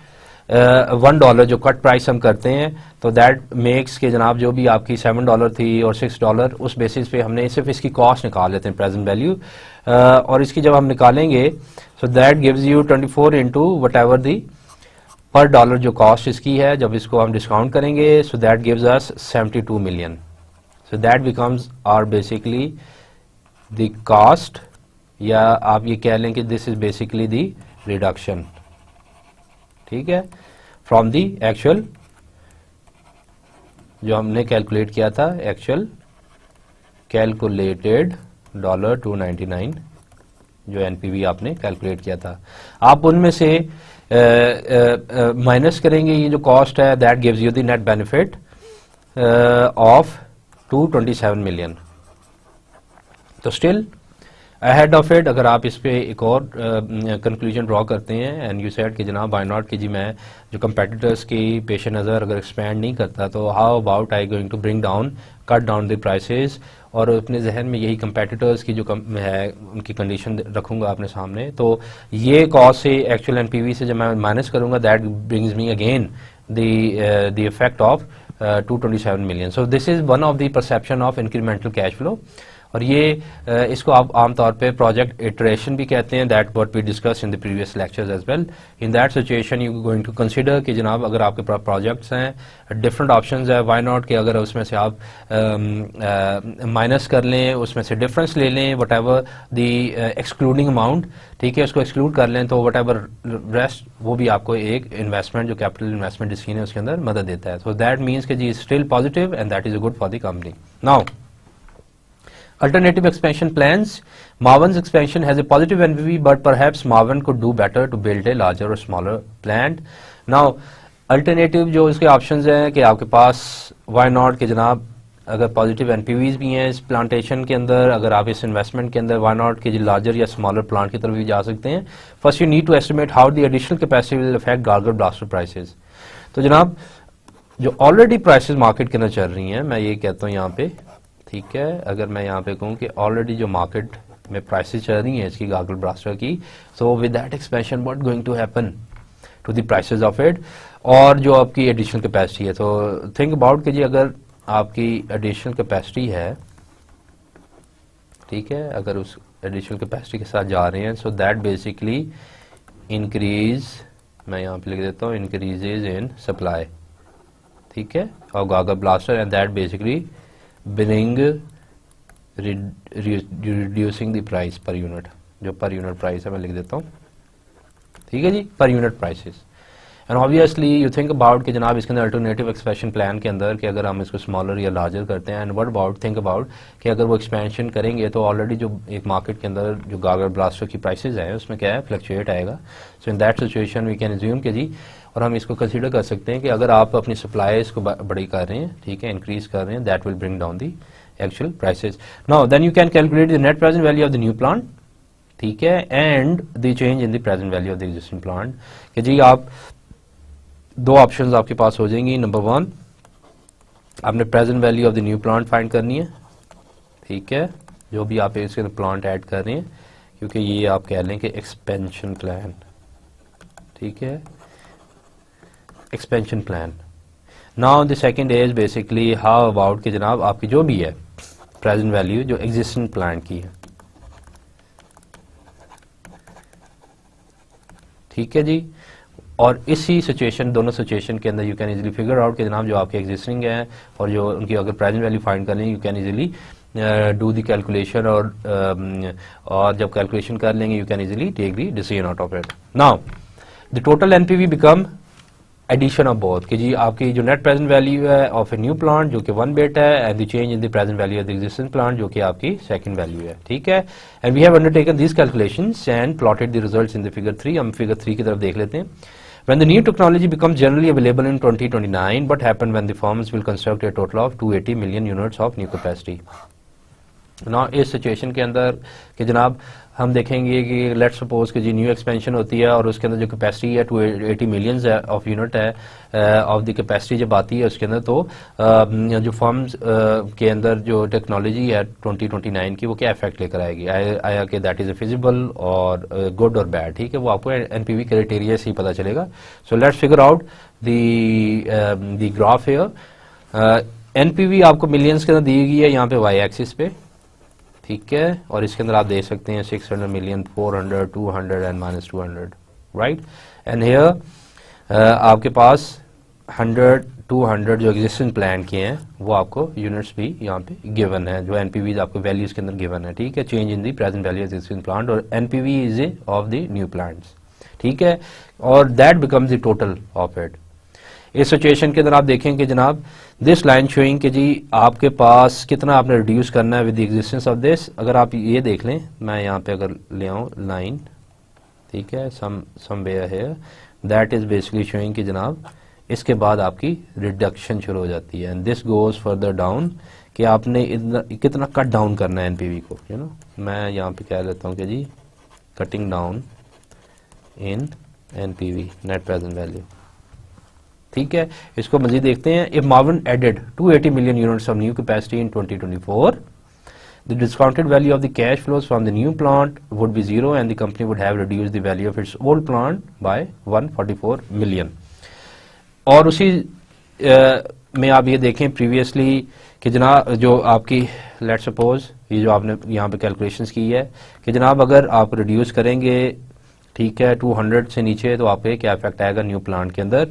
$1 जो कट प्राइस हम करते हैं तो दैट मेक्स के जनाब जो भी आपकी $7 थी और $6 उस बेसिस पे हमने सिर्फ इसकी कॉस्ट निकाल लेते हैं प्रेजेंट वैल्यू. और इसकी जब हम निकालेंगे so that gives you 24 into whatever the per dollar जो कॉस्ट इसकी है, जब इसको हम डिस्काउंट करेंगे, so that gives us 72 million. So that becomes are basically the cost, या आप ये कह लें कि this is basically the reduction, ठीक है, फ्रॉम द एक्चुअल जो हमने कैलकुलेट किया था, एक्चुअल कैलकुलेटेड $299 जो एनपीवी आपने कैलकुलेट किया था. आप उनमें से माइनस करेंगे ये जो कॉस्ट है, that gives you the net benefit of 227 million. तो स्टिल अहेड ऑफ इट, अगर आप इस पे एक और कंक्लूजन ड्रॉ करते हैं एंड यू सेड कि जनाब व्हाई नॉट कि जी मैं जो कंपेटिटर्स की पेश नज़र अगर एक्सपैंड नहीं करता तो how about I going to bring down, cut down the prices, और अपने जहन में यही कंपेटिटर्स की जो है उनकी कंडीशन रखूंगा अपने सामने. तो ये कॉस्ट से एक्चुअल एनपीवी से जब मैं माइनस करूंगा, that brings me again the effect of 227 million. So this is one of the perception of incremental cash flow. और ये इसको आप आमतौर पे प्रोजेक्ट इटरेशन भी कहते हैं, that what we discuss in the previous lectures as well. In that situation you going to consider कि जनाब अगर आपके पास प्रोजेक्ट्स हैं, डिफरेंट ऑप्शंस है, व्हाई नॉट कि अगर उसमें से आप माइनस कर लें, उसमें से डिफरेंस ले लें, what ever the excluding amount, ठीक है, उसको एक्सक्लूड कर लें, तो वट एवर रेस्ट वो भी आपको एक इन्वेस्टमेंट जो कैपिटल इन्वेस्टमेंट स्कीम है उसके अंदर मदद देता है. सो दैट मीन्स कि जी still positive and that is good for the company. Now alternative expansion plans. Marvin's expansion has a positive NPV, but perhaps Marvin could do better to build a larger or smaller plant. Now, alternative जो इसके options हैं कि आपके पास why not कि जनाब अगर positive NPVs भी हैं इस प्लांटेशन के अंदर, अगर आप इस इन्वेस्टमेंट के अंदर, व्हाई नॉट कि लार्जर या स्मॉलर प्लांट की तरफ भी जा सकते हैं. First you need to estimate how the additional capacity will affect gargar blaster prices. तो जनाब जो ऑलरेडी प्राइसेस मार्केट के अंदर चल रही हैं, मैं ये कहता हूँ यहाँ पे, ठीक है, अगर मैं यहाँ पे कहूँ कि ऑलरेडी जो मार्केट में प्राइसेस चल रही हैं इसकी गार्गर ब्लास्टर की, so with that expansion what going to happen to the prices of it, और जो आपकी एडिशनल कैपेसिटी है. तो थिंक अबाउट कि जी अगर आपकी एडिशनल कैपेसिटी है, ठीक है, अगर उस एडिशनल कैपेसिटी के साथ जा रहे हैं, सो दैट बेसिकली इंक्रीज, मैं यहाँ पे लिख देता हूँ, इंक्रीजेज इन सप्लाई, ठीक है, और gargar blaster, and that basically bring reducing the price per unit. जो पर यूनिट प्राइस है मैं लिख देता हूँ, ठीक है जी, पर unit prices. And obviously you think about कि जनाब इसके अंदर अल्टरनेटिव एक्सपेंशन प्लान के अंदर कि अगर हम इसको स्मॉलर या लार्जर करते हैं, and what about, think about कि अगर वो एक्सपेंशन करेंगे तो ऑलरेडी जो एक मार्केट के अंदर जो गार्गर ब्लास्टर की प्राइसेस हैं उसमें क्या है, फ्लक्चुएट आएगा. So in that situation we can assume कि जी, और हम इसको कंसीडर कर सकते हैं कि अगर आप अपनी सप्लाईज को बड़ी कर रहे हैं, ठीक है, इंक्रीज कर रहे हैं, that will bring down the actual prices. Now then you can calculate the net present value of the new plant, ठीक है, and the change in the present value of the existing plant. कि जी आप दो options आपके पास हो जाएंगी. नंबर वन, आपने present value of the new plant find करनी है, ठीक है, जो भी आप इसके प्लांट ऐड कर रहे हैं, क्योंकि ये आप कह लें कि एक्सपेंशन प्लान, ठीक है, expansion plan. Now the second is basically how about कि जनाब आपकी जो भी है प्रेजेंट वैल्यू जो एग्जिस्टिंग प्लान की है, ठीक है जी. और इसी सिचुएशन, दोनों सिचुएशन के अंदर you can easily figure out कि जनाब जो आपके एग्जिस्टिंग है और जो उनकी अगर प्रेजेंट वैल्यू फाइंड कर लें, you can easily do the calculation, और जब कैलकुलेशन कर लेंगे you can easily take the decision out of it. Now the total NPV become addition of both कि जी आपकी जो नेट प्रेजेंट वैल्यू है ऑफ ए न्यू प्लांट जो कि 1 बिट है, and the change in the present value of the existing plant जो कि आपकी सेकंड वैल्यू है, ठीक है. And we have undertaken this calculations and plotted the results in the figure 3. हम फिगर 3 की तरफ देख लेते हैं. When the new technology becomes generally available in 2029, what happens when the firms will construct a total of 280 million units of new capacity? Now इस situation के अंदर कि जनाब हम देखेंगे कि लेट सपोज कि जी न्यू एक्सपेंशन होती है और उसके अंदर जो कैपेसिटी है 280 मिलियंस ऑफ यूनिट है ऑफ द कैपेसिटी जब आती है उसके अंदर, तो जो फर्म्स के अंदर जो टेक्नोलॉजी है 2029 की वो क्या इफेक्ट लेकर आएगी, आया कि दैट इज फिजिबल और गुड और बैड, ठीक है, वो आपको एनपीवी क्राइटेरिया से ही पता चलेगा. So let's figure out the graph here. NPV आपको मिलियंस के अंदर दी गई है यहाँ पे वाई एक्सिस पे, ठीक है, और इसके अंदर आप देख सकते हैं 600 million, 400, 200 and -200, right. And here आपके पास 100, 200 जो एग्जिस्टिंग प्लान के हैं वो आपको यूनिट्स भी यहाँ पे गिवन है, जो एनपीवी आपको वैल्यूज के अंदर गिवन है, ठीक है। Change in the present value existing plant, और NPV is a of the new plants, ठीक है, और that becomes the total of it. इस सिचुएशन के अंदर आप देखें कि जनाब दिस लाइन शोइंग कि जी आपके पास कितना आपने रिड्यूस करना है with the existence of this. अगर आप ये देख लें, मैं यहाँ पे अगर ले आऊँ लाइन, ठीक है, somewhere here, that is basically showing कि जनाब इसके बाद आपकी रिडक्शन शुरू हो जाती है, and this goes further down कि आपने कितना कट डाउन करना है एनपीवी को, यू नो। मैं यहाँ पे कह देता हूँ कि जी cutting down in NPV, net present value, ठीक है। इसको मजीद देखते हैं। If Marvin added 280 million units of new capacity in 2024, the discounted value of the cash flows from the new plant would be zero and the company would have reduced the value of its old plant by 144 million। और उसी में आप ये देखें previously कि जनाब जो आपकी लेट सपोज ये जो आपने यहाँ पे कैलकुलेशंस की है कि जनाब अगर आप रिड्यूस करेंगे, ठीक है, 200 से नीचे, तो आपके क्या इफेक्ट आएगा न्यू प्लांट के अंदर,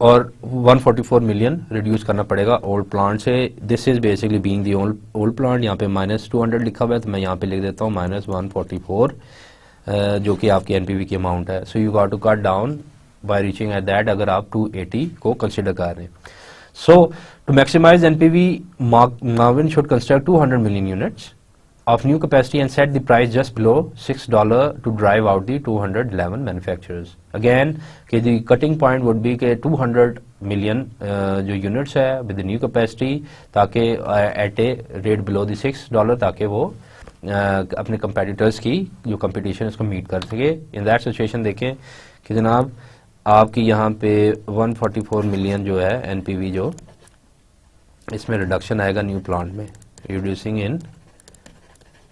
और 144 मिलियन रिड्यूस करना पड़ेगा ओल्ड प्लांट से। This is basically being the old plant. यहाँ पे -200 लिखा हुआ है, तो मैं यहाँ पे लिख देता हूँ -144, जो कि आपकी एनपीवी की अमाउंट है। So you got to cut down by reaching at that, अगर आप 280 को कंसिडर कर रहे हैं। So to maximize NPV, Marvin should construct 200 million units of new capacity and set the price just below $6 to drive out the 211 manufacturers. Again, कि the cutting point would be कि 200 million जो units है with the new capacity, ताकि at a rate below the $6, ताकि वो अपने competitors की जो competition उसको meet कर सके। In that situation देखें कि जनाब आपकी यहाँ पे 144 million जो है NPV, जो इसमें reduction आएगा न्यू प्लांट में, reducing in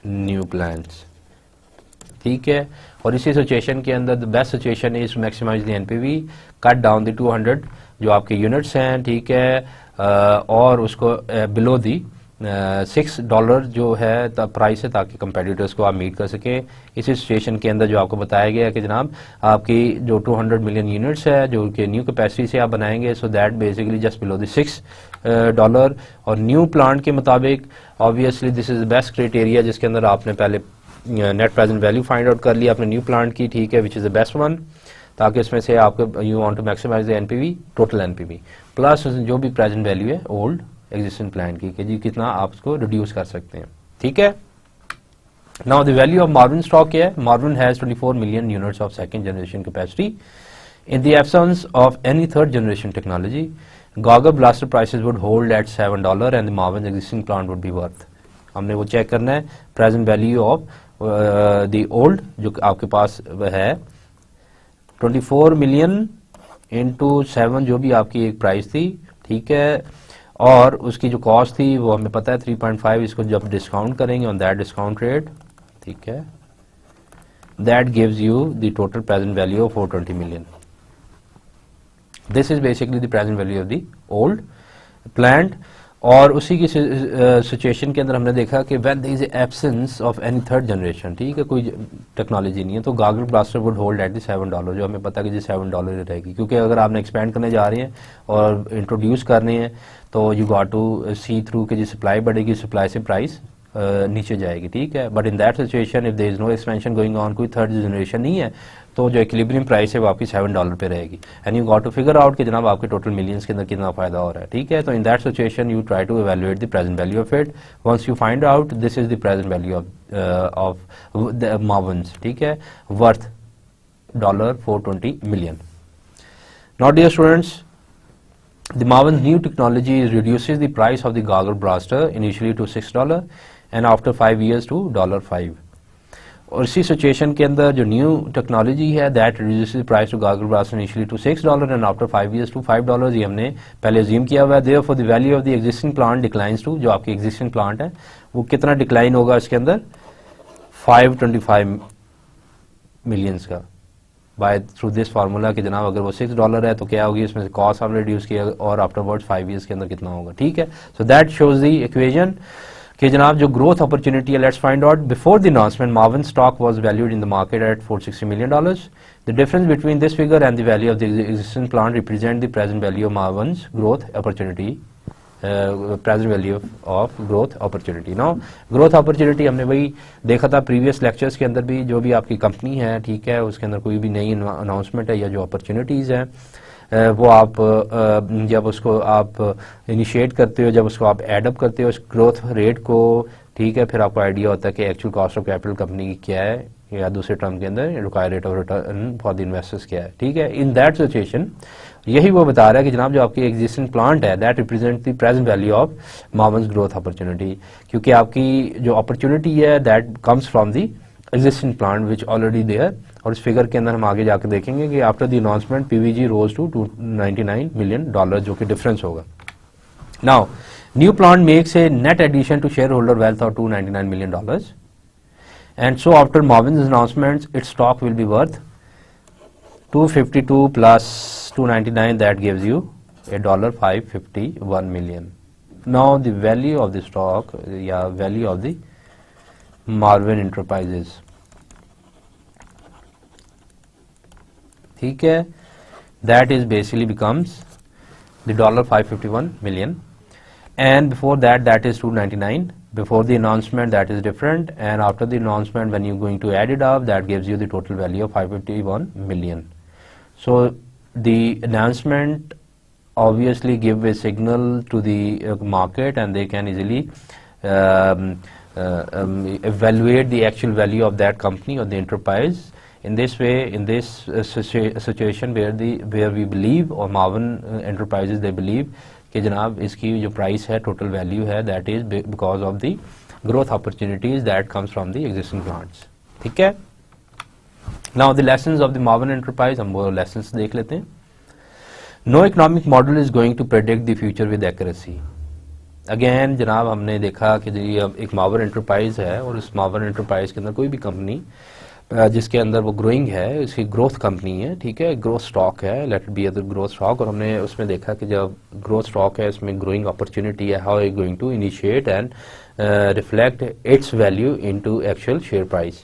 न्यू प्लान्स, ठीक है। और इसी सिचुएशन के अंदर the best situation is to maximise the NPV, cut down the 200 जो आपके यूनिट्स हैं, ठीक है, और उसको बिलो दी $6 जो है प्राइस है, ताकि कंपेटिटर्स को आप मीट कर सकें। इसी सिचुएशन के अंदर जो आपको बताया गया है कि जनाब आपकी जो 200 मिलियन यूनिट्स है जो कि न्यू कैपेसिटी से आप बनाएंगे, so that basically just below the $6, और न्यू प्लांट के मुताबिक obviously this is the best criteria, जिसके अंदर आपने पहले net present value find out कर लिया अपने न्यू प्लांट की, ठीक है, which is the best one, ताकि इसमें से आपको you want to maximise the NPV, total NPV, plus जो भी प्रेजेंट वैल्यू है ओल्ड एग्जिस्टिंग प्लान की, कि जी कितना आप उसको रिड्यूस कर सकते हैं, ठीक है। Now the value of Marvin stock क्या है? Marvin has 24 million units of second generation capacity. In the absence of any third generation technology, goggle blaster prices would hold at $7 and the Marvin existing plant would be worth. हमने वो check करना है present value of the old जो आपके पास है 24 million into 7 जो भी आपकी एक प्राइस थी, ठीक है, और उसकी जो कॉस्ट थी वो हमें पता है 3.5, इसको जब डिस्काउंट करेंगे ऑन दैट डिस्काउंट रेट, ठीक है, that gives you the total present value of 420 million. This is basically the present value of the old plant. और उसी की सिचुएशन के अंदर हमने देखा कि when there is absence of any third generation, ठीक है, कोई टेक्नोलॉजी नहीं है, तो goggle blaster would hold at the $7, जो हमें पता है कि जी $7 ही रहेगी, क्योंकि अगर आपने एक्सपेंड करने जा रहे हैं और इंट्रोड्यूस करने हैं तो you got to see through कि जी सप्लाई बढ़ेगी, सप्लाई से प्राइस नीचे जाएगी, ठीक है। But in that situation if there is no expansion going on, कोई थर्ड जनरेशन नहीं है, तो जो इक्विलिब्रियम प्राइस है वो आपकी $7 पे रहेगी, and you got to figure out कि जनाब आपके टोटल मिलियंस के अंदर कितना फायदा हो रहा है, ठीक है। तो in that situation you try to evaluate the present value of it. Once you find out this is the present value of the Marvin's, ठीक है, worth $420 million. Now dear students, the Marvin's new technology reduces the price of the goggle blaster initially to $6 and after 5 years to $5। और इसी situation के अंदर जो new technology है that reduces the price to goggle blaster initially to $6 and after 5 years to $5। ये हमने पहले assume किया हुआ है। Therefore the value of the existing plant declines to, जो आपकी एग्जिस्टिंग प्लांट है वो कितना डिक्लाइन होगा इसके अंदर 525 मिलियंस का बाय थ्रू दिस फार्मूला कि जनाब अगर वो $6 है तो क्या होगी, इसमें से कॉस्ट हमने रिड्यूस किया और आफ्टरवर्ड्स 5 years के अंदर कितना होगा, ठीक है। So that shows the equation कि जनाब जो ग्रोथ अपॉर्चुनिटी है, let's find out before the announcement मावन stock was valued in the market at $460 million. The difference between this figure and the value of the existing plant represent the present value of Marvin's growth opportunity, present value of growth opportunity. Now growth opportunity हमने वही देखा था previous lectures के अंदर भी, जो भी आपकी कंपनी है, ठीक है, उसके अंदर कोई भी नई अनाउंसमेंट है या जो अपॉर्चुनिटीज़ हैं, वो आप जब उसको आप इनिशिएट करते हो, जब उसको आप एडअप करते हो उस ग्रोथ रेट को, ठीक है, फिर आपको आइडिया होता है कि actual cost of capital company की क्या है, या दूसरे टर्म के अंदर required rate of return for the investors क्या है, ठीक है। इन दैट सिचुएशन यही वो बता रहा है कि जनाब जो आपकी एग्जिस्टिंग प्लांट है that represent the present value of Marvin's growth opportunity, क्योंकि आपकी जो अपॉर्चुनिटी है that comes from the existing plant which already there. और इस फिगर के अंदर हम आगे जाकर देखेंगे कि after the announcement PVG rose to $299 million, जो कि डिफरेंस होगा। Now new plant makes a net addition to share holder wealth of $299 million, and so after Marvin's announcements its stock will be worth 252 plus 299, that gives you $551 million. Now the value of the stock, value of the Marvin Enterprises, ठीक है, that is basically becomes the $551 million, and before that that is 299. Before the announcement that is different, and after the announcement when you're going to add it up, that gives you the total value of $551 million. So the announcement obviously give a signal to the market, and they can easily evaluate the actual value of that company or the enterprise. In this way, in this situation where we believe, or Marvin Enterprises they believe कि जनाब इसकी जो price है, total value है, that is because of the growth opportunities that comes from the existing plants, ठीक है। Now the lessons of the Marvin enterprise, हम वो लेसन्स देख लेते हैं। No economic model is going to predict the future with accuracy. Again जनाब हमने देखा कि जी अब एक मार्विन एंटरप्राइज है, और उस मार्विन एंटरप्राइज के अंदर कोई भी कंपनी जिसके अंदर वो ग्रोइंग है, इसकी ग्रोथ कंपनी है, ठीक है, ग्रोथ स्टॉक है, let be other growth stock, और हमने उसमें देखा कि जब ग्रोथ स्टॉक है इसमें ग्रोइंग अपॉर्चुनिटी है, how is going to initiate and reflect its value into actual share price.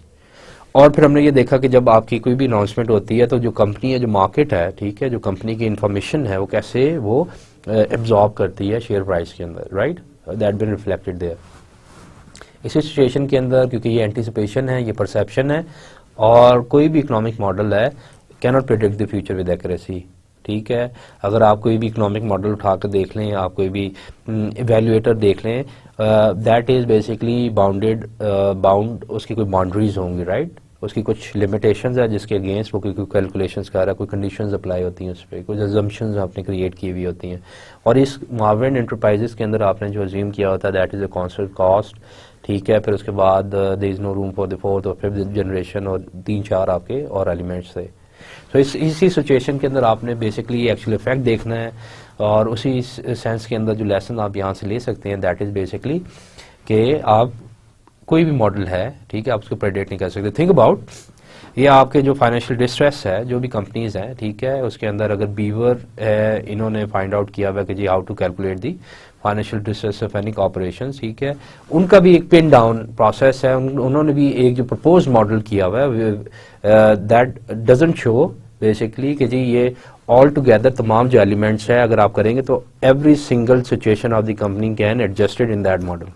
और फिर हमने ये देखा कि जब आपकी कोई भी अनाउंसमेंट होती है तो जो कंपनी है, जो मार्केट है, ठीक है, जो कंपनी की इंफॉर्मेशन है वो कैसे वो एब्जॉर्ब करती है शेयर प्राइस के अंदर, right, that been reflected there. इसी सिचुएशन के अंदर क्योंकि ये एंटीसिपेशन है, ये परसेप्शन है, और कोई भी इकोनॉमिक मॉडल है can not predict the future with accuracy, ठीक है। अगर आप कोई भी इकोनॉमिक मॉडल उठा कर देख लें, आप कोई भी इवेल्युएटर देख लें, दैट इज बेसिकली बाउंड, उसकी कोई बाउंड्रीज होंगी, राइट, उसकी कुछ लिमिटेशंस है जिसके अगेंस्ट वो कोई कैलकुलेशंस कर रहा है, कोई कंडीशंस अप्लाई होती हैं उस पर, कुछ अजम्पशंस आपने क्रिएट की हुई होती हैं। और इस मार्विन एंटरप्राइजेस के अंदर आपने जो अज्यूम किया होता है that is a constant cost, ठीक है। फिर उसके बाद there is no room for the fourth और फिफ्थ जनरेशन, और 3-4 आपके और एलिमेंट्स थे। तो इसी सिचुएशन के अंदर आपने बेसिकली एक्चुअल इफेक्ट देखना है, और उसी सेंस के अंदर जो लेसन आप यहाँ से ले सकते हैं दैट इज बेसिकली कि आप कोई भी मॉडल है, ठीक है, आप उसको प्रेडिक्ट नहीं कर सकते। थिंक अबाउट ये आपके जो फाइनेंशियल डिस्ट्रेस है, जो भी कंपनीज हैं, ठीक है, उसके अंदर अगर बीवर है, इन्होंने फाइंड आउट किया हुआ कि जी how to calculate the financial distress of any corporation, ठीक है, उनका भी एक पिन डाउन प्रोसेस है, उन्होंने भी एक जो प्रपोज मॉडल किया हुआ है दैट डजंट शो बेसिकली कि जी ये ऑल टुगेदर तमाम जो एलिमेंट्स है अगर आप करेंगे तो every single situation of the company can adjusted in that model.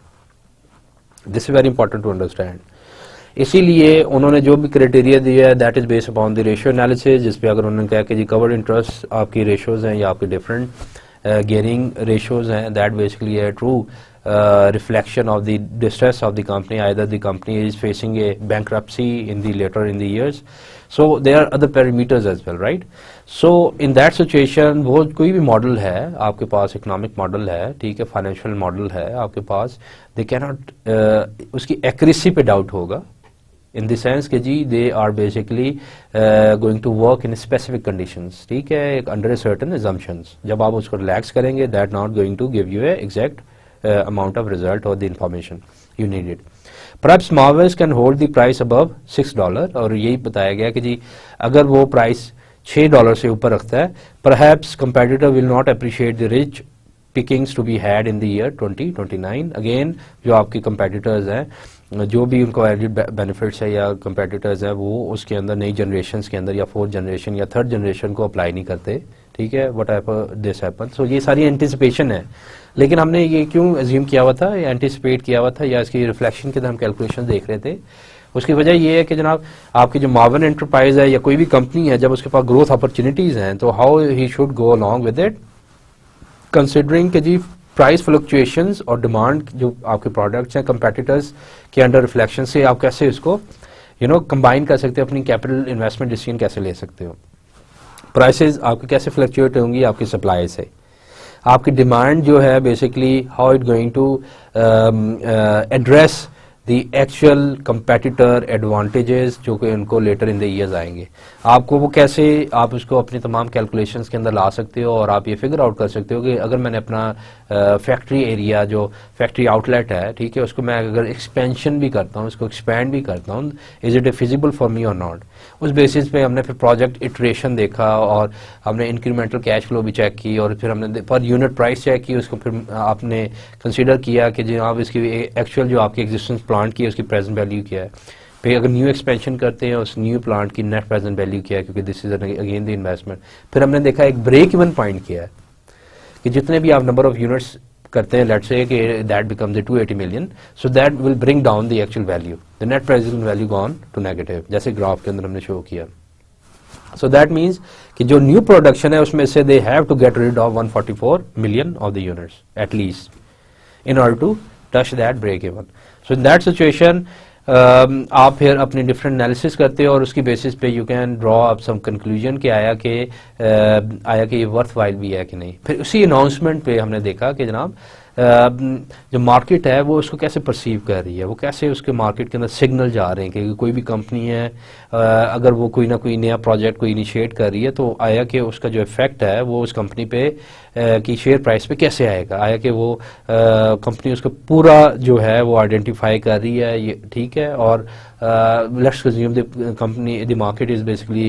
This is very important to understand. इसीलिए उन्होंने जो भी क्राइटेरिया दिया है that is based upon the ratio analysis, जिसपे अगर उन्होंने कहा कि जी कवर्ड इंटरेस्ट आपकी रेशियोज हैं या आपके डिफरेंट gearing ratios हैं, that basically a true reflection of the distress of the company. Either the company is facing a bankruptcy in the later in the years, so there are other parameters as well, right? So in that situation वो कोई भी model है आपके पास, economic model है, ठीक है, financial model है आपके पास, they cannot उसकी एक्यूरेसी पे डाउट होगा, in the sense कि जी they are basically going to work in specific conditions, ठीक है, under a certain assumptions. जब आप उसको relax करेंगे that not going to give you a exact amount of result or the information you needed. Perhaps Marvels can hold the price above $6, और यही बताया गया कि जी अगर वो प्राइस $6 से ऊपर रखता है, perhaps competitor will not appreciate the rich pickings to be had in the year 2029. Again, जो आपके competitors हैं, जो भी उनको added benefits है या competitors हैं, वो उसके अंदर नई generations के अंदर या 4th generation या 3rd generation को apply नहीं करते, ठीक है. whatever this happens, so ये सारी anticipation है. लेकिन हमने ये क्यों assume किया हुआ था, या anticipate किया हुआ था, या इसकी reflection के अंदर हम calculation देख रहे थे. उसकी वजह ये है कि जनाब आपकी जो मार्वन एंटरप्राइज है या कोई भी कंपनी है, जब उसके पास ग्रोथ अपॉर्चुनिटीज हैं, तो how he should go along with it, considering कि जी प्राइस फ्लक्चुएशंस और डिमांड जो आपके प्रोडक्ट्स हैं कंपेटिटर्स के अंडर रिफ्लेक्शन से आप कैसे इसको कंबाइन कर सकते हो, अपनी कैपिटल इन्वेस्टमेंट डिसीजन कैसे ले सकते हो. प्राइसेस आपके कैसे फ्लक्चुएट होंगी आपकी सप्लाई से, आपकी डिमांड जो है basically how it going to address the actual competitor advantages जो कि उनको लेटर इन द ईयर्स आएंगे. आपको वो कैसे आप उसको अपनी तमाम कैलकुलेशंस के अंदर ला सकते हो, और आप ये फिगर आउट कर सकते हो कि अगर मैंने अपना फैक्ट्री एरिया जो फैक्ट्री आउटलेट है, ठीक है, उसको मैं अगर एक्सपेंशन भी करता हूँ, उसको एक्सपैंड भी करता हूँ, is it A feasible for me और नॉट. उस बेसिस पे हमने फिर प्रोजेक्ट इटरेशन देखा, और हमने इंक्रीमेंटल कैश फ्लो भी चेक की, और फिर हमने पर यूनिट प्राइस चेक की. उसको फिर आपने कंसीडर किया कि जनाब इसकी एक्चुअल जो आपकी एग्जिस्टेंस प्लांट की उसकी प्रेजेंट वैल्यू क्या है. फिर अगर न्यू एक्सपेंशन करते हैं उस न्यू प्लांट की नेट प्रेजेंट वैल्यू क्या है, क्योंकि this is again the investment. फिर हमने देखा एक ब्रेक इवन पॉइंट किया है कि जितने भी आप नंबर ऑफ यूनिट्स करते हैं, लेट्स से कि that becomes 280 million, so that will bring down the actual value, the net present value gone to negative, जैसे ग्राफ के अंदर हमने शो किया. सो दैट मीन्स कि जो न्यू प्रोडक्शन है उसमें से they have to get rid of 144 million of the units at least in order to touch that break even. So in that situation आप फिर अपनी डिफरेंट एनालिसिस करते हो, और उसकी बेसिस पे you can draw up some conclusion कि आया कि ये वर्थ वाइल भी है कि नहीं. फिर उसी अनाउंसमेंट पे हमने देखा कि जनाब जो मार्केट है वो उसको कैसे परसीव कर रही है, वो कैसे उसके मार्केट के अंदर सिग्नल जा रहे हैं कि कोई भी कंपनी है अगर वो कोई ना कोई नया प्रोजेक्ट कोई इनिशिएट कर रही है, तो आया कि उसका जो इफेक्ट है वो उस कंपनी पे की शेयर प्राइस पे कैसे आएगा. आया कि वो कंपनी उसको पूरा जो है वो आइडेंटिफाई कर रही है, ये ठीक है. और let's assume the company the market is basically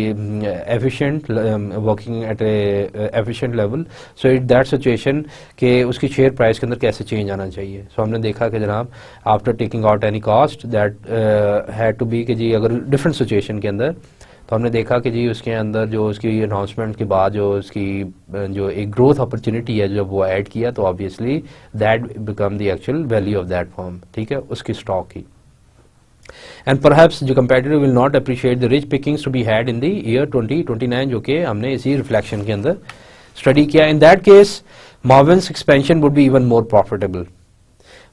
efficient, working at A efficient level. So it that situation कि उसकी शेयर प्राइस के अंदर कैसे चेंज आना चाहिए. सो हमने देखा कि जनाब after taking out any cost that had to be कि जी अगर डिफरेंट सिचुएशन के अंदर, तो हमने देखा कि जी उसके अंदर जो उसकी अनाउंसमेंट के बाद जो उसकी जो एक ग्रोथ अपॉर्चुनिटी है जब वो ऐड किया, तो obviously that become the actual value of that firm, ठीक है, उसकी स्टॉक की. एंड परहैप्स जो competitor will not appreciate the rich pickings to be had in the year 2029, जो कि हमने इसी रिफ्लेक्शन के अंदर स्टडी किया. In that case Marvin's expansion would be even more profitable.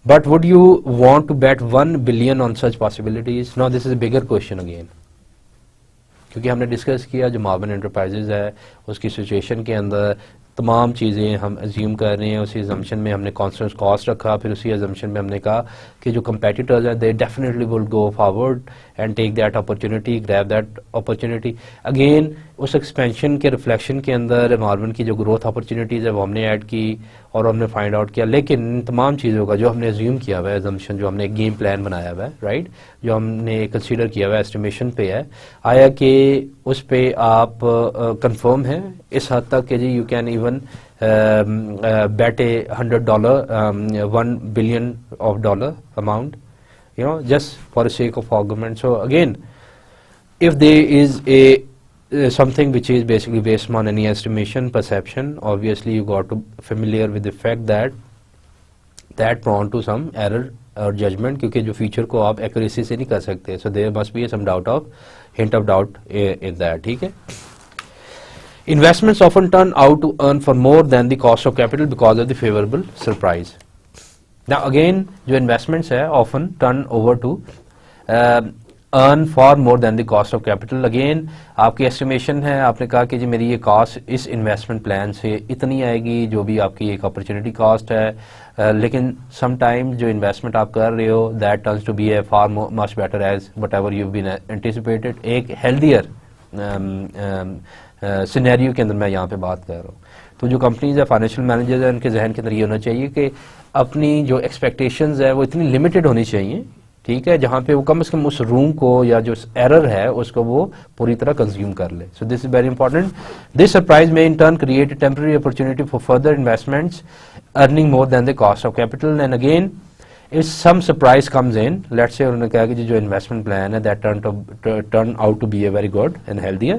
But would you want to bet 1 billion on such possibilities? Now this is a bigger question again. क्योंकि हमने discuss किया जो मार्विन एंटरप्राइजेज है उसकी situation के अंदर तमाम चीज़ें हम अज्यूम कर रहे हैं. उसी अजम्पशन में हमने कॉन्स्टेंट कॉस्ट रखा, फिर उसी अजम्पशन में हमने कहा कि जो कंपेटिटर्स हैं they definitely will go forward and take that opportunity, grab that opportunity. Again उस एक्सपेंशन के रिफ्लेक्शन के अंदर मार्विन की जो ग्रोथ अपॉर्चुनिटीज़ है वो हमने ऐड की और हमने फाइंड आउट किया. लेकिन इन तमाम चीज़ों का जो हमने अज्यूम किया हुआ है, अजम्पशन जो हमने गेम प्लान बनाया हुआ है, राइट, जो हमने कंसीडर किया हुआ है एस्टिमेशन पे है, आया कि उस पे आप कंफर्म है इस हद तक कि जी you can even bet $100 $1 billion of dollar amount, you know, just for the sake of argument. So again, if there is a something which is basically based on any estimation perception, obviously you got to familiar with the fact that prone to some error और judgement, क्योंकि जो future को आप accuracy से नहीं कर सकते. So there must be some doubt of hint of doubt in that, ठीक है. Investments often turn out to earn for more than the cost of capital because of the favorable surprise. Now again, जो investments है often turn over to earn far more than the cost of capital. Again, आपकी estimation है, आपने कहा कि जी मेरी ये cost इस investment plan से इतनी आएगी, जो भी आपकी एक opportunity cost है, लेकिन sometime जो investment आप कर रहे हो that turns to be a far much better as whatever you've been anticipated. एक healthier सिनेरियो के अंदर मैं यहाँ पे बात कर रहा हूँ. तो जो कंपनीज है, फाइनेंशियल मैनेजर्स है, उनके जहन के अंदर ये होना चाहिए कि अपनी जो एक्सपेक्टेशंस है वो इतनी लिमिटेड होनी चाहिए, ठीक है, जहाँ पे वो कम से कम उस रूम को या जो एरर है उसको वो पूरी तरह कंज्यूम कर ले. So this is very important. This surprise may in turn create temporary opportunity for further investments earning more than the cost of capital. And again if some surprise comes in, let's say उन्होंने कहा कि जो investment plan है that turn out to be a very good and healthier,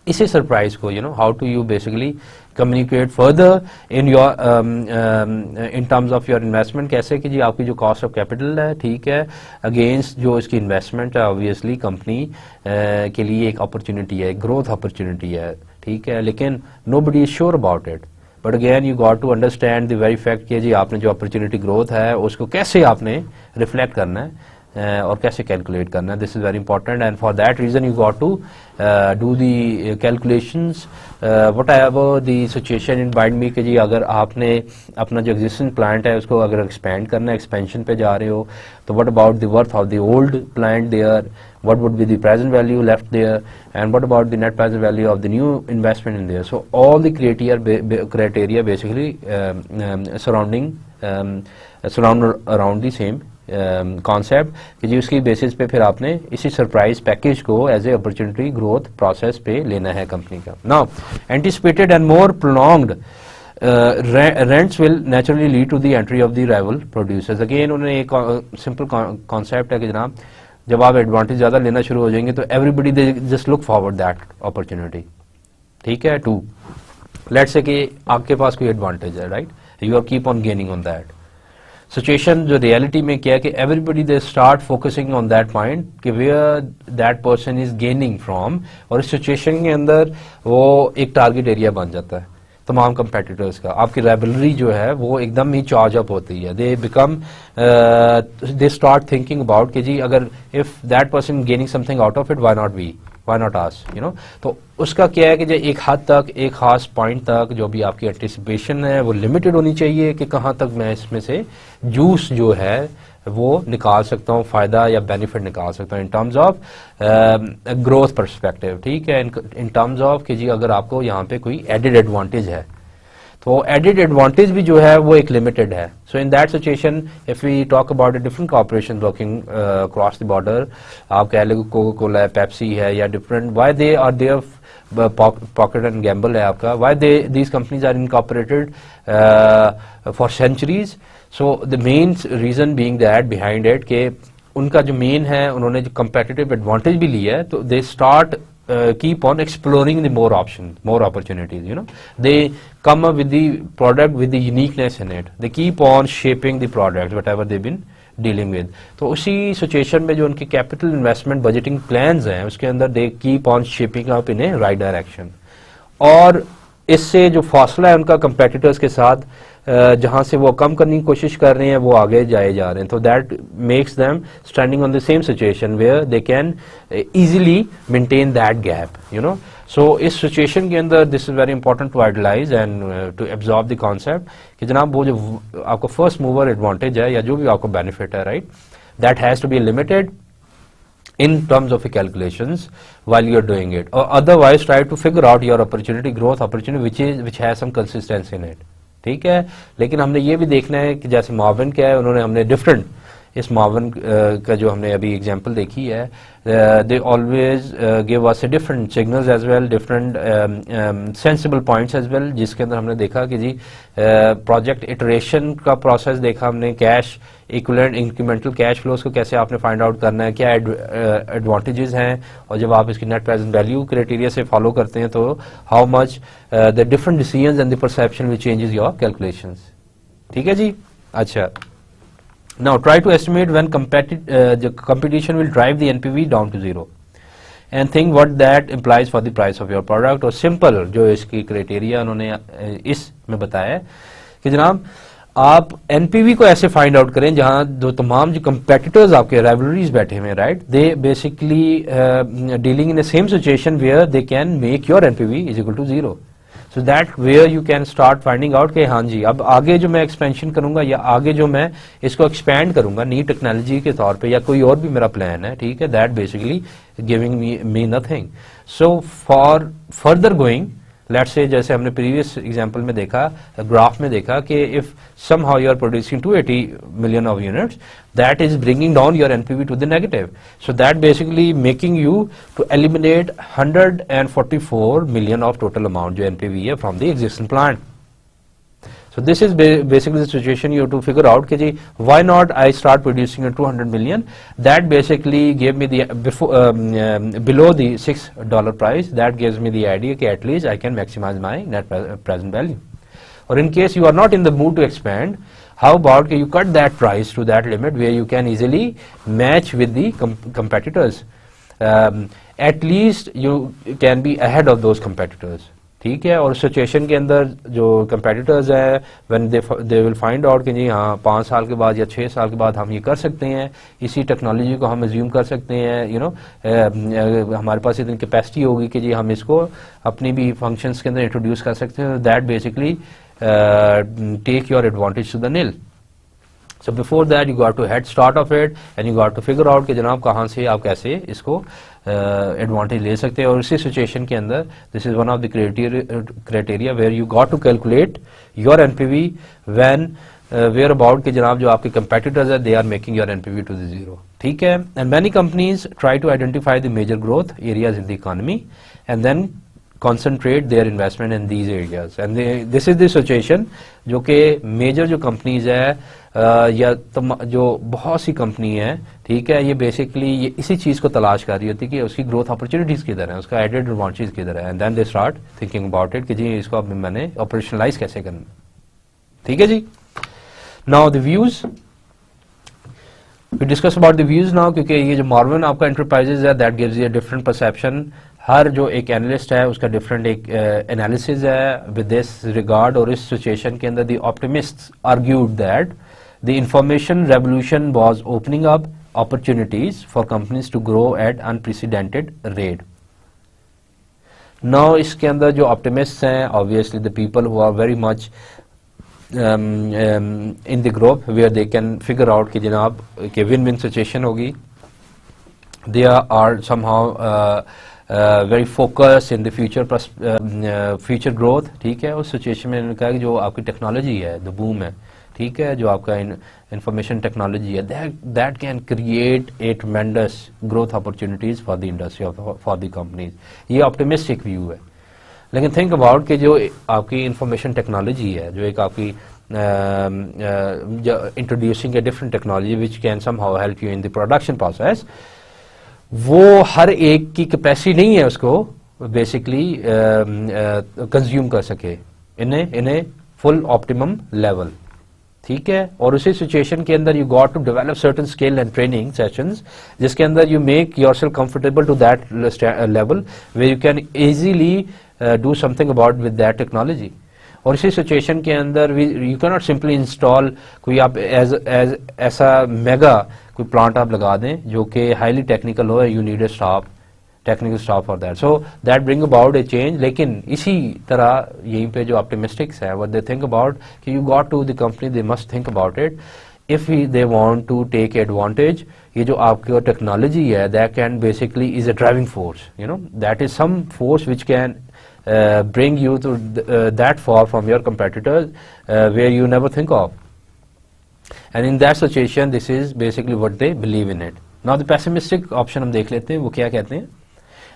इसी surprise को how do you basically communicate further in your in terms of your investment, कैसे कि जी आपकी जो cost of capital है ठीक है against जो इसकी investment है obviously company के लिए एक opportunity है, growth opportunity है ठीक है, लेकिन nobody is sure about it। But again you got to understand the very fact कि जी आपने जो अपॉर्चुनिटी ग्रोथ है उसको कैसे आपने रिफ्लेक्ट करना है और कैसे कैलकुलेट करना है। This is very important and for that reason you got to do the calculations whatever the situation in mind में कि जी अगर आपने अपना जो एग्जिस्टिंग प्लांट है उसको अगर एक्सपेंड करना है, एक्सपेंशन पे जा रहे हो, तो what about the worth of the old plant there, what would be the present value left there, and what about the net present value of the new investment in there. So all the criteria basically surround around the same concept कि जी उसकी basis पे फिर आपने इसी surprise package को as a opportunity growth process पे लेना है कंपनी का। Now anticipated and more prolonged rents will naturally lead to the entry of the rival producers। again उन्होंने एक सिंपल कॉन्सेप्ट है कि जनाब जब आप एडवांटेज ज़्यादा लेना शुरू हो जाएंगे तो everybody they just look forward that opportunity ठीक है टू लेट्स से कि आपके पास कोई एडवांटेज है right, you are keep on gaining on that situation. जो रियलिटी में क्या है कि everybody they start focusing on that point कि where that person is gaining from, और इस सिचुएशन के अंदर वो एक टारगेट एरिया बन जाता है तमाम कंपेटिटर्स का। आपकी राइवलरी जो है वो एकदम ही चार्ज अप होती है, दे स्टार्ट थिंकिंग अबाउट कि जी अगर if that person gaining something out of it why not आस तो उसका क्या है कि जो एक हद तक एक खास पॉइंट तक जो भी आपकी एंटिसिपेशन है वो लिमिटेड होनी चाहिए कि कहाँ तक मैं इसमें से जूस जो है वो निकाल सकता हूँ, फायदा या बेनिफिट निकाल सकता हूँ इन टर्म्स ऑफ ग्रोथ पर्सपेक्टिव ठीक है, इन टर्म्स ऑफ कि जी अगर आपको यहाँ पे कोई एडेड एडवांटेज है तो एडेड एडवांटेज भी जो है वो एक लिमिटेड है। So in that situation if we talk about different corporation working across the border, आप कह ले कोका कोला है, पेप्सी है या different, why they are their pocket and gamble है आपका, why these companies are incorporated for centuries. So the main reason being that behind it के उनका जो मेन है उन्होंने जो कंपेटिटिव एडवांटेज भी लिया है तो they start keep on exploring the more options, more opportunities, they come up with the product with the uniqueness in it, they keep on shaping the product whatever they've been dealing with। तो उसी situation में जो उनके capital investment budgeting plans हैं उसके अंदर they keep on shaping up in a right direction, और इससे जो फासला है उनका कंपेटिटर्स के साथ जहां से वो कम करने की कोशिश कर रहे हैं वो आगे जाए जा रहे हैं, तो that makes them standing on the same situation where they can easily maintain that gap so इस सिचुएशन के अंदर this is very important to idealize and to absorb the concept कि जनाब वो जो आपको फर्स्ट मूवर एडवांटेज है या जो भी आपको बेनिफिट है right, that has to be limited in terms of calculations while you are doing it, or otherwise try to figure out your opportunity, growth opportunity which has some consistency in it ठीक है। लेकिन हमने ये भी देखना है कि जैसे मार्विन क्या है, उन्होंने हमने डिफरेंट इस मार्विन का जो हमने अभी एग्जांपल देखी है, they always give us different signals as well, different sensible points as well, जिसके अंदर हमने देखा कि जी प्रोजेक्ट इटरेशन का प्रोसेस देखा हमने, cash equivalent incremental cash flows को कैसे आपने फाइंड आउट करना है, क्या एडवांटेजेस हैं, और जब आप इसकी नेट प्रेजेंट वैल्यू क्राइटेरिया से फॉलो करते हैं तो how much the different decisions and the perception which changes your calculations ठीक है जी। अच्छा, now try to estimate when the competition will drive the NPV down to zero and think what that implies for the price of your product। और simple जो इसकी criteria उन्होंने इसमें बताया है कि जनाब आप NPV को ऐसे फाइंड आउट करें जहां जो तमाम जो कंपेटिटर्स आपके राइवलरीज बैठे हुए right, they basically dealing in the same situation where they can make your NPV is equal to zero. So that where you can start finding out कि हाँ जी अब आगे जो मैं एक्सपेंशन करूंगा या आगे जो मैं इसको एक्सपैंड करूंगा न्यू टेक्नोलॉजी के तौर पे या कोई और भी मेरा प्लान है ठीक है, that basically giving me nothing. So for further going let's say जैसे हमने प्रीवियस एग्जांपल में देखा, ग्राफ में देखा कि if somehow you are producing 280 million of units, that is bringing down your NPV to the negative, so that basically making you to eliminate 144 million of total amount जो NPV है from the existing plant। So this is basically the situation you have to figure out कि जी why not I start producing at 200 million. That basically gave me the below the $6 price. That gives me the idea कि at least I can maximize my net present value. Or in case you are not in the mood to expand, how about you cut that price to that limit where you can easily match with the competitors. At least you can be ahead of those competitors. ठीक है. और situation के अंदर जो competitors है when they will find out कि जी हाँ 5 साल के बाद या 6 साल के बाद हम ये कर सकते हैं, इसी टेक्नोलॉजी को हम assume कर सकते हैं, you know, हमारे पास इतनी कैपेसिटी होगी कि जी हम इसको अपनी भी फंक्शंस के अंदर इंट्रोड्यूस कर सकते हैं. That basically take your advantage to the nil. So before that you got to head start of it and you got to figure out कि जनाब कहाँ से आप कैसे इसको advantage ले सकते हैं. और इसी situation के अंदर this is one of the criteria where you got to calculate your NPV when where about कि जनाब जो आपके competitors है they are making your NPV to the zero. ठीक है. And many companies try to identify the major growth areas in the economy and then concentrate their investment in these areas. And this is the situation जो कि major जो companies है या जो बहुत सी company है, ठीक है, ये बेसिकली ये इसी चीज़ को तलाश कर रही होती है कि उसकी ग्रोथ अपॉर्चुनिटीज़ किधर है, उसका एडेड एडवांटेज किधर है. And then they start thinking about it कि जी इसको अब मैंने ऑपरेशनलाइज कैसे करना. ठीक है जी. Now the views we discuss about the views now, क्योंकि ये जो मॉर्वन आपका एंटरप्राइजेज है that gives you a different perception. हर जो एक एनालिस्ट है उसका डिफरेंट एक एनालिसिस है विद दिस रिगार्ड. और इस सिचुएशन के अंदर the optimists argued that the information revolution was opening up opportunities for companies to grow at unprecedented rate. Now इसके अंदर जो optimists हैं obviously the people who are very much in the group where they can figure out कि जनाब कि win-win situation होगी. They are somehow very focused in the future growth. ठीक है. उस सिचुएशन में उन्होंने कहा कि जो आपकी टेक्नोलॉजी है द बूम है, ठीक है, जो आपका इंफॉर्मेशन टेक्नोलॉजी है that can create a ट्रेमेंडस growth opportunities for the industry for the companies. ये ऑप्टिमिस्टिक व्यू है. लेकिन थिंक अबाउट कि जो आपकी इंफॉर्मेशन टेक्नोलॉजी है, जो एक आपकी introducing a different technology which can somehow help you in the production process, वो हर एक की कैपेसिटी नहीं है उसको बेसिकली कंज्यूम कर सके in a full optimum level. ठीक है. और उसी सिचुएशन के अंदर you got to develop certain skill and training sessions जिसके अंदर you make yourself comfortable to that level where you can easily do something about with that technology. और इसी सिचुएशन के अंदर you can not simply install कोई आप ऐसा mega कोई प्लांट आप लगा दें जो कि हाईली टेक्निकल हो. You need a technical staff for that. So that bring about a change. लेकिन इसी तरह यहीं पे जो ऑप्टिमिस्टिक्स है व्हाट दे थिंक अबाउट कि you got to the company they must think about it if they want to take advantage. ये जो आपकी टेक्नोलॉजी है that can basically is a driving force, you know, that is some force which can bring you to that far from your competitors where you never think of. And in that situation this is basically what they believe in it. Now the pessimistic option हम देख लेते हैं वो क्या कहते हैं.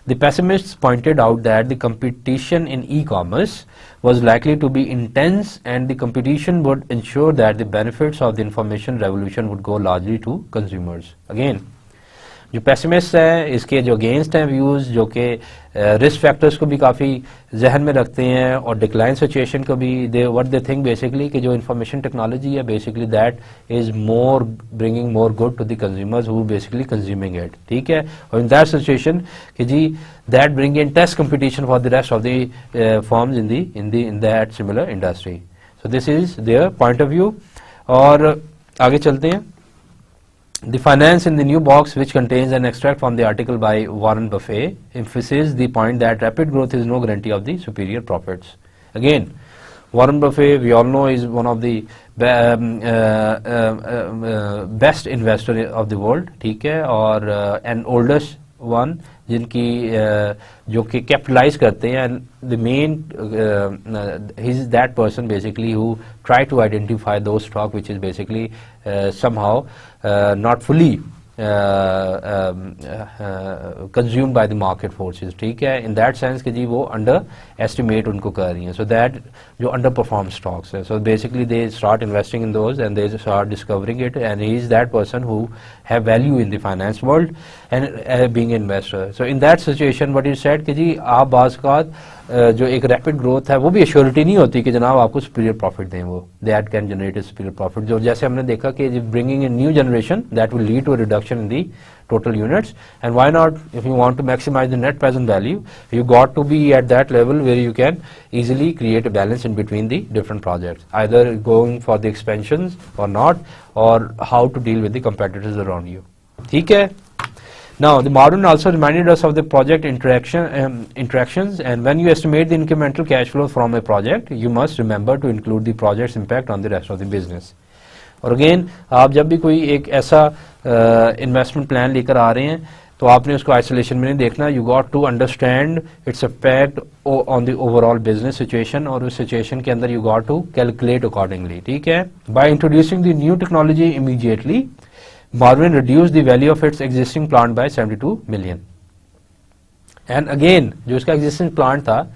The pessimists pointed out that the competition in e-commerce was likely to be intense and the competition would ensure that the benefits of the information revolution would go largely to consumers. Again, जो pessimist हैं इसके जो against हैं views जो कि risk factors को भी काफ़ी जहन में रखते हैं और डिक्लाइन सिचुएशन को भी व्हाट दे थिंक बेसिकली कि जो इंफॉर्मेशन टेक्नोलॉजी है basically that is more bringing more good to the consumers who basically consuming it. ठीक है. और इन दैट सिचुएशन कि जी that bring in test competition for the rest of the firms in that similar industry. So this is their point of view. और आगे चलते हैं. The finance in the new box, which contains an extract from the article by Warren Buffett, emphasizes the point that rapid growth is no guarantee of the superior profits. Again, Warren Buffett, we all know, is one of the best investor of the world. ठीक है. और and oldest one जिनकी जो कि capitalize करते हैं. And the main he is that person basically who try to identify those stock which is basically somehow not fully consume by the market forces, ठीक है, इन दैट सेंस कि जी वो under estimate उनको कर रही हैं, सो दैट जो under perform stocks है, so basically they start investing in those and they start discovering it and he is that person who have value in the finance world and being investor. So in that situation what is said कि जी आप बाज़ का जो एक rapid growth है वो भी एश्योरिटी नहीं होती कि जनाब आपको सुपीरियर प्रॉफिट दें, वो that can generate superior profit, जो जैसे हमने देखा कि bringing in new generation that will lead to a reduction in the total units, and why not, if you want to maximize the net present value, you got to be at that level where you can easily create a balance in between the different projects, either going for the expansions or not, or how to deal with the competitors around you, ठीक है। Now the Marvin also reminded us of the project interactions, and when you estimate the incremental cash flow from a project, you must remember to include the project's impact on the rest of the business. और again आप जब भी कोई एक ऐसा investment plan लेकर आ रहे हैं तो आपने उसको आइसोलेशन में नहीं देखना, you got to understand its effect on the overall business situation, और उस सिचुएशन के अंदर you got to calculate accordingly, ठीक है। By introducing the new technology immediately, Marvin reduced the value of its existing plant by 72 million. And again जो इसका existing plant था,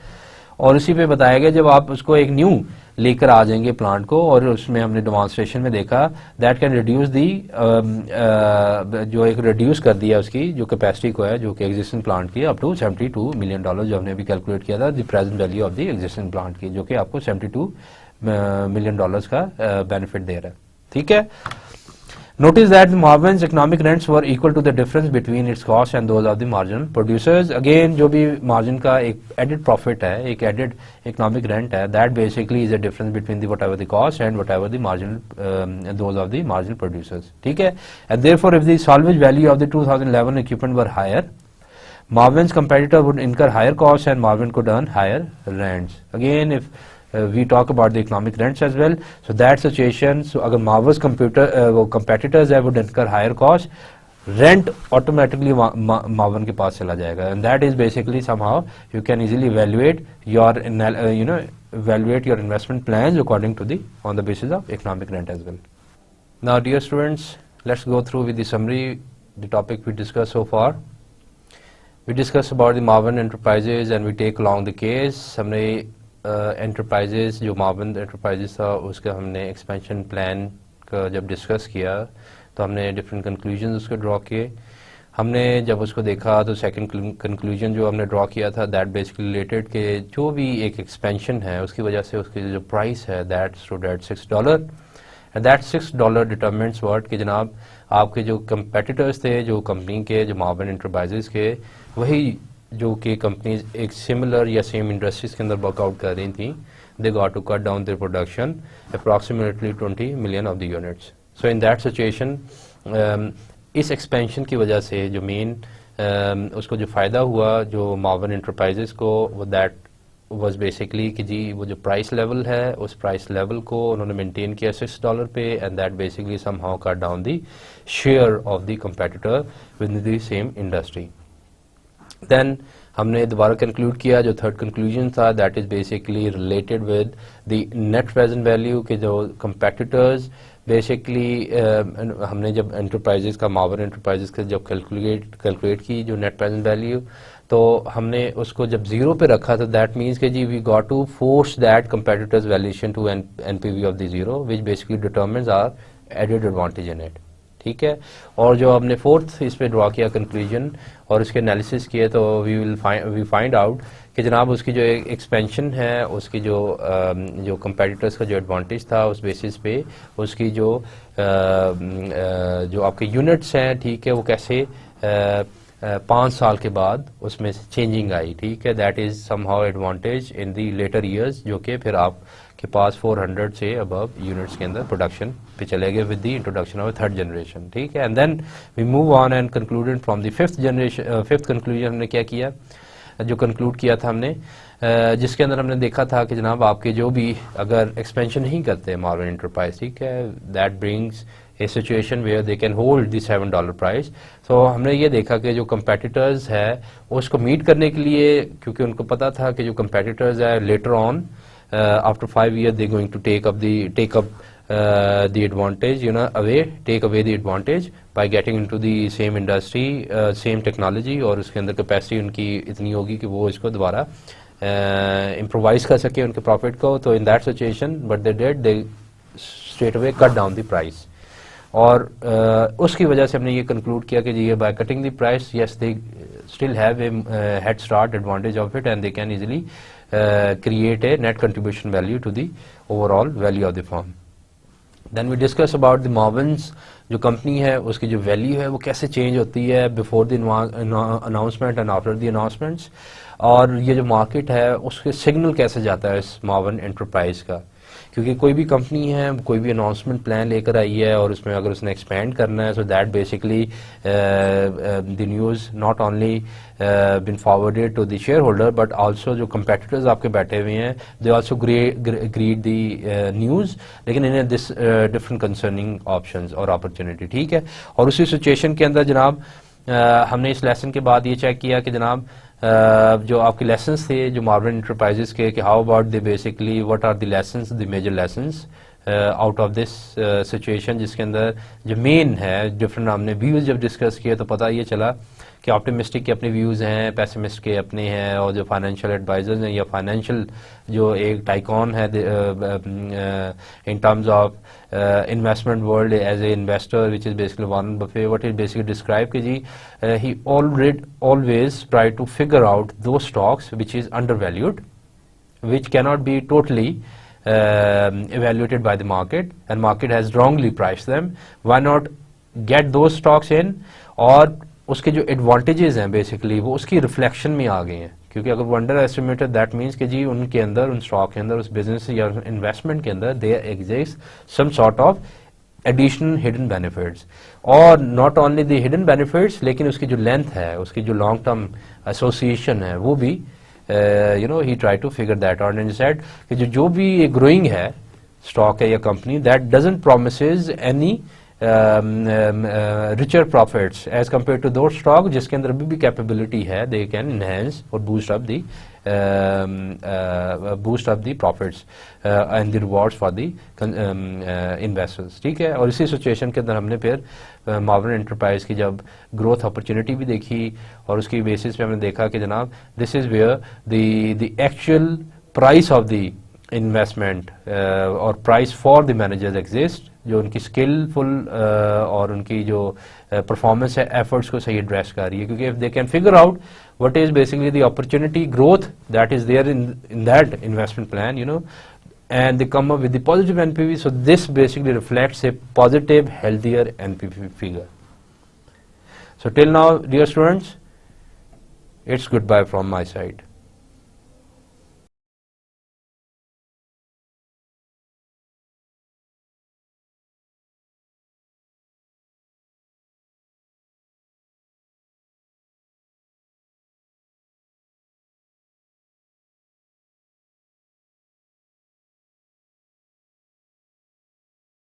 और उसी पे बताया गया जब आप उसको एक न्यू लेकर आ जाएंगे प्लांट को, और उसमें हमने डेमोन्स्ट्रेशन में देखा दैट कैन रिड्यूस दी जो एक रिड्यूस कर दिया उसकी जो कैपेसिटी को है जो कि एग्जिस्टिंग प्लांट की अप टू $72 मिलियन, जो हमने अभी कैलकुलेट किया था the present value of the existing plant की, जो कि आपको $72 मिलियन का बेनिफिट दे रहा है, ठीक है। Notice that Marvin's economic rents were equal to the difference between its cost and those of the marginal producers. Again, जो भी margin का एक added profit है, एक added economic rent है, that basically is the difference between the whatever the cost and whatever the marginal those of the marginal producers. ठीक है? And therefore, if the salvage value of the 2011 equipment were higher, Marvin's competitor would incur higher costs and Marvin could earn higher rents. Again, if we talk about the economic rents as well, so that situation, so अगर Marvin's competitors would incur higher cost, rent automatically Marvin के पास चला जाएगा, and that is basically somehow you can easily evaluate your evaluate your investment plans according to the on the basis of economic rent as well. Now dear students, let's go through with the summary the topic we discussed so far. We discussed about the Marvin Enterprises and we take along the case. हमने enterprises जो Marvin enterprises था उसका हमने expansion plan का जब discuss किया तो हमने डिफरेंट कंक्लूजन उसके ड्रॉ किए। हमने जब उसको देखा तो सेकंड कंक्लूजन जो हमने ड्रॉ किया था दैट बेसिकली रिलेटेड के जो भी एक एक्सपेंशन है उसकी वजह से उसकी जो प्राइस है that stood at $6 and that $6 determinates what कि जनाब आपके जो कंपेटिटर्स थे जो कंपनी के जो मार्विन एंटरप्राइजेस के वही जो कि कंपनीज एक सिमिलर या सेम इंडस्ट्रीज के अंदर वर्कआउट कर रही थी, they got to cut down their production approximately 20 million of the units. So in that situation इस एक्सपेंशन की वजह से जो मेन उसको जो फ़ायदा हुआ जो मार्विन एंटरप्राइजेस को वो दैट वाज बेसिकली कि जी वो जो प्राइस लेवल है उस प्राइस लेवल को उन्होंने मेंटेन किया $6 पे, and that basically somehow cut down the share of the competitor with the same industry. Then हमने दोबारा कंक्लूड किया जो थर्ड कंक्लूजन था that is basically related with the net present value के जो कंपेटिटर्स बेसिकली हमने जब एंटरप्राइजेस का मार्विन एंटरप्राइजेस का जब कैलकुलेट की जो नेट प्रेजेंट वैल्यू तो हमने उसको जब जीरो पे रखा था दैट मीन्स कि जी we got to force that competitors valuation to NPV of the zero which basically determines our added advantage in it, ठीक है। और जो हमने फोर्थ इस पे ड्रॉ किया कंक्लूजन और उसके एनालिसिस किए तो वी फाइंड आउट कि जनाब उसकी जो एक्सपेंशन है उसकी जो कंपेटिटर्स का जो एडवांटेज था उस बेसिस पे उसकी जो आपके यूनिट्स हैं, ठीक है, वो कैसे 5 साल के बाद उसमें चेंजिंग आई, ठीक है। That is somehow advantage in the later years जो कि फिर आपके पास 400 से अबव यूनिट्स के अंदर प्रोडक्शन पे चले गए with the introduction of third generation, ठीक है। And then we move on and concluded from the fifth conclusion हमने क्या किया जो कंक्लूड किया था हमने जिसके अंदर हमने देखा था कि जनाब आपके जो भी अगर एक्सपेंशन नहीं करते मार्विन एंटरप्राइज, ठीक है, that brings a situation where they can hold the $7 price. तो हमने ये देखा कि जो कंपेटिटर्स है उसको मीट करने के लिए क्योंकि उनको पता था कि जो कंपेटिटर्स है later on after 5 years they going to take up the advantage, take away the advantage by getting into the same industry, same technology, और उसके अंदर कैपेसिटी उनकी इतनी होगी कि वो इसको दोबारा improvise कर सके उनके प्रॉफिट को. तो in that situation what they did, they straight away cut down the price. और उसकी वजह से हमने ये कंक्लूड किया कि जी ये by cutting the price, yes they still have a head start advantage of it and they can easily create a net contribution value to the overall value of the firm. Then we discuss about the margins. जो company है उसकी जो value है वो कैसे change होती है before the announcement and after the announcements, और ये जो मार्केट है उसके सिग्नल कैसे जाता है इस मार्वन एंटरप्राइज का. क्योंकि कोई भी कंपनी है कोई भी अनाउंसमेंट प्लान लेकर आई है और उसमें अगर उसने एक्सपेंड करना है, so that basically the news not only been forwarded to the share holder but also जो कंपेटिटर्स आपके बैठे हुए हैं they also greed the news, लेकिन इन्हें दिस डिफरेंट कंसर्निंग ऑप्शंस और अपॉर्चुनिटी. ठीक है, और उसी सिचुएशन के अंदर जनाब हमने इस लेसन के बाद ये चेक किया कि जनाब जो आपके लेसन्स थे जो मार्वन एंटरप्राइजेस के, कि how about the basically what are the lessons, the major lessons out of this situation, जिसके अंदर जो मेन है डिफरेंट हमने व्यूज़ जब डिस्कस किए तो पता ये चला कि ऑप्टिमिस्टिक के अपने व्यूज़ हैं, पेसिमिस्ट के अपने हैं, और जो फाइनेंशियल एडवाइजर्स हैं या फाइनेंशियल जो एक टाइकॉन है in terms of investment world as a investor which is basically Warren Buffett, what is basically describe कि जी he always try to figure out those stocks which is undervalued, which cannot be totally evaluated by the market and market has wrongly priced them. Why not get those stocks in, और उसके जो advantages हैं basically वो उसकी reflection में आ गए हैं. क्योंकि अगर वो अंडर एस्टिमेटेड दैट मीन्स कि जी उनके अंदर उन स्टॉक के अंदर उस बिजनेस या इन्वेस्टमेंट के अंदर there exist some sort of additional hidden benefits, और not only the hidden benefits लेकिन उसकी जो लेंथ है, उसकी जो लॉन्ग टर्म एसोसिएशन है वो भी he tried to figure that out and he said कि जो भी ग्रोइंग है स्टॉक है या company that doesn't promises any richer profits as compared to those stock जिसके अंदर अभी भी कैपेबिलिटी है, they can enhance or boost up the profits and the rewards for the investors. ठीक है, और इसी सिचुएशन के अंदर हमने फिर मार्वन एंटरप्राइज की जब ग्रोथ अपॉर्चुनिटी भी देखी और उसकी बेसिस पे हमने देखा कि जनाब this is where the actual price of the investment और price for the managers exist, जो उनकी स्किलफुल और उनकी जो परफॉर्मेंस है एफर्ट्स को सही एड्रेस कर रही है. क्योंकि if they can figure out what is basically the opportunity growth that is there in that investment plan, and they come up with the positive NPV, so this basically reflects a positive, healthier NPV figure. So till now, dear students, it's goodbye from my side.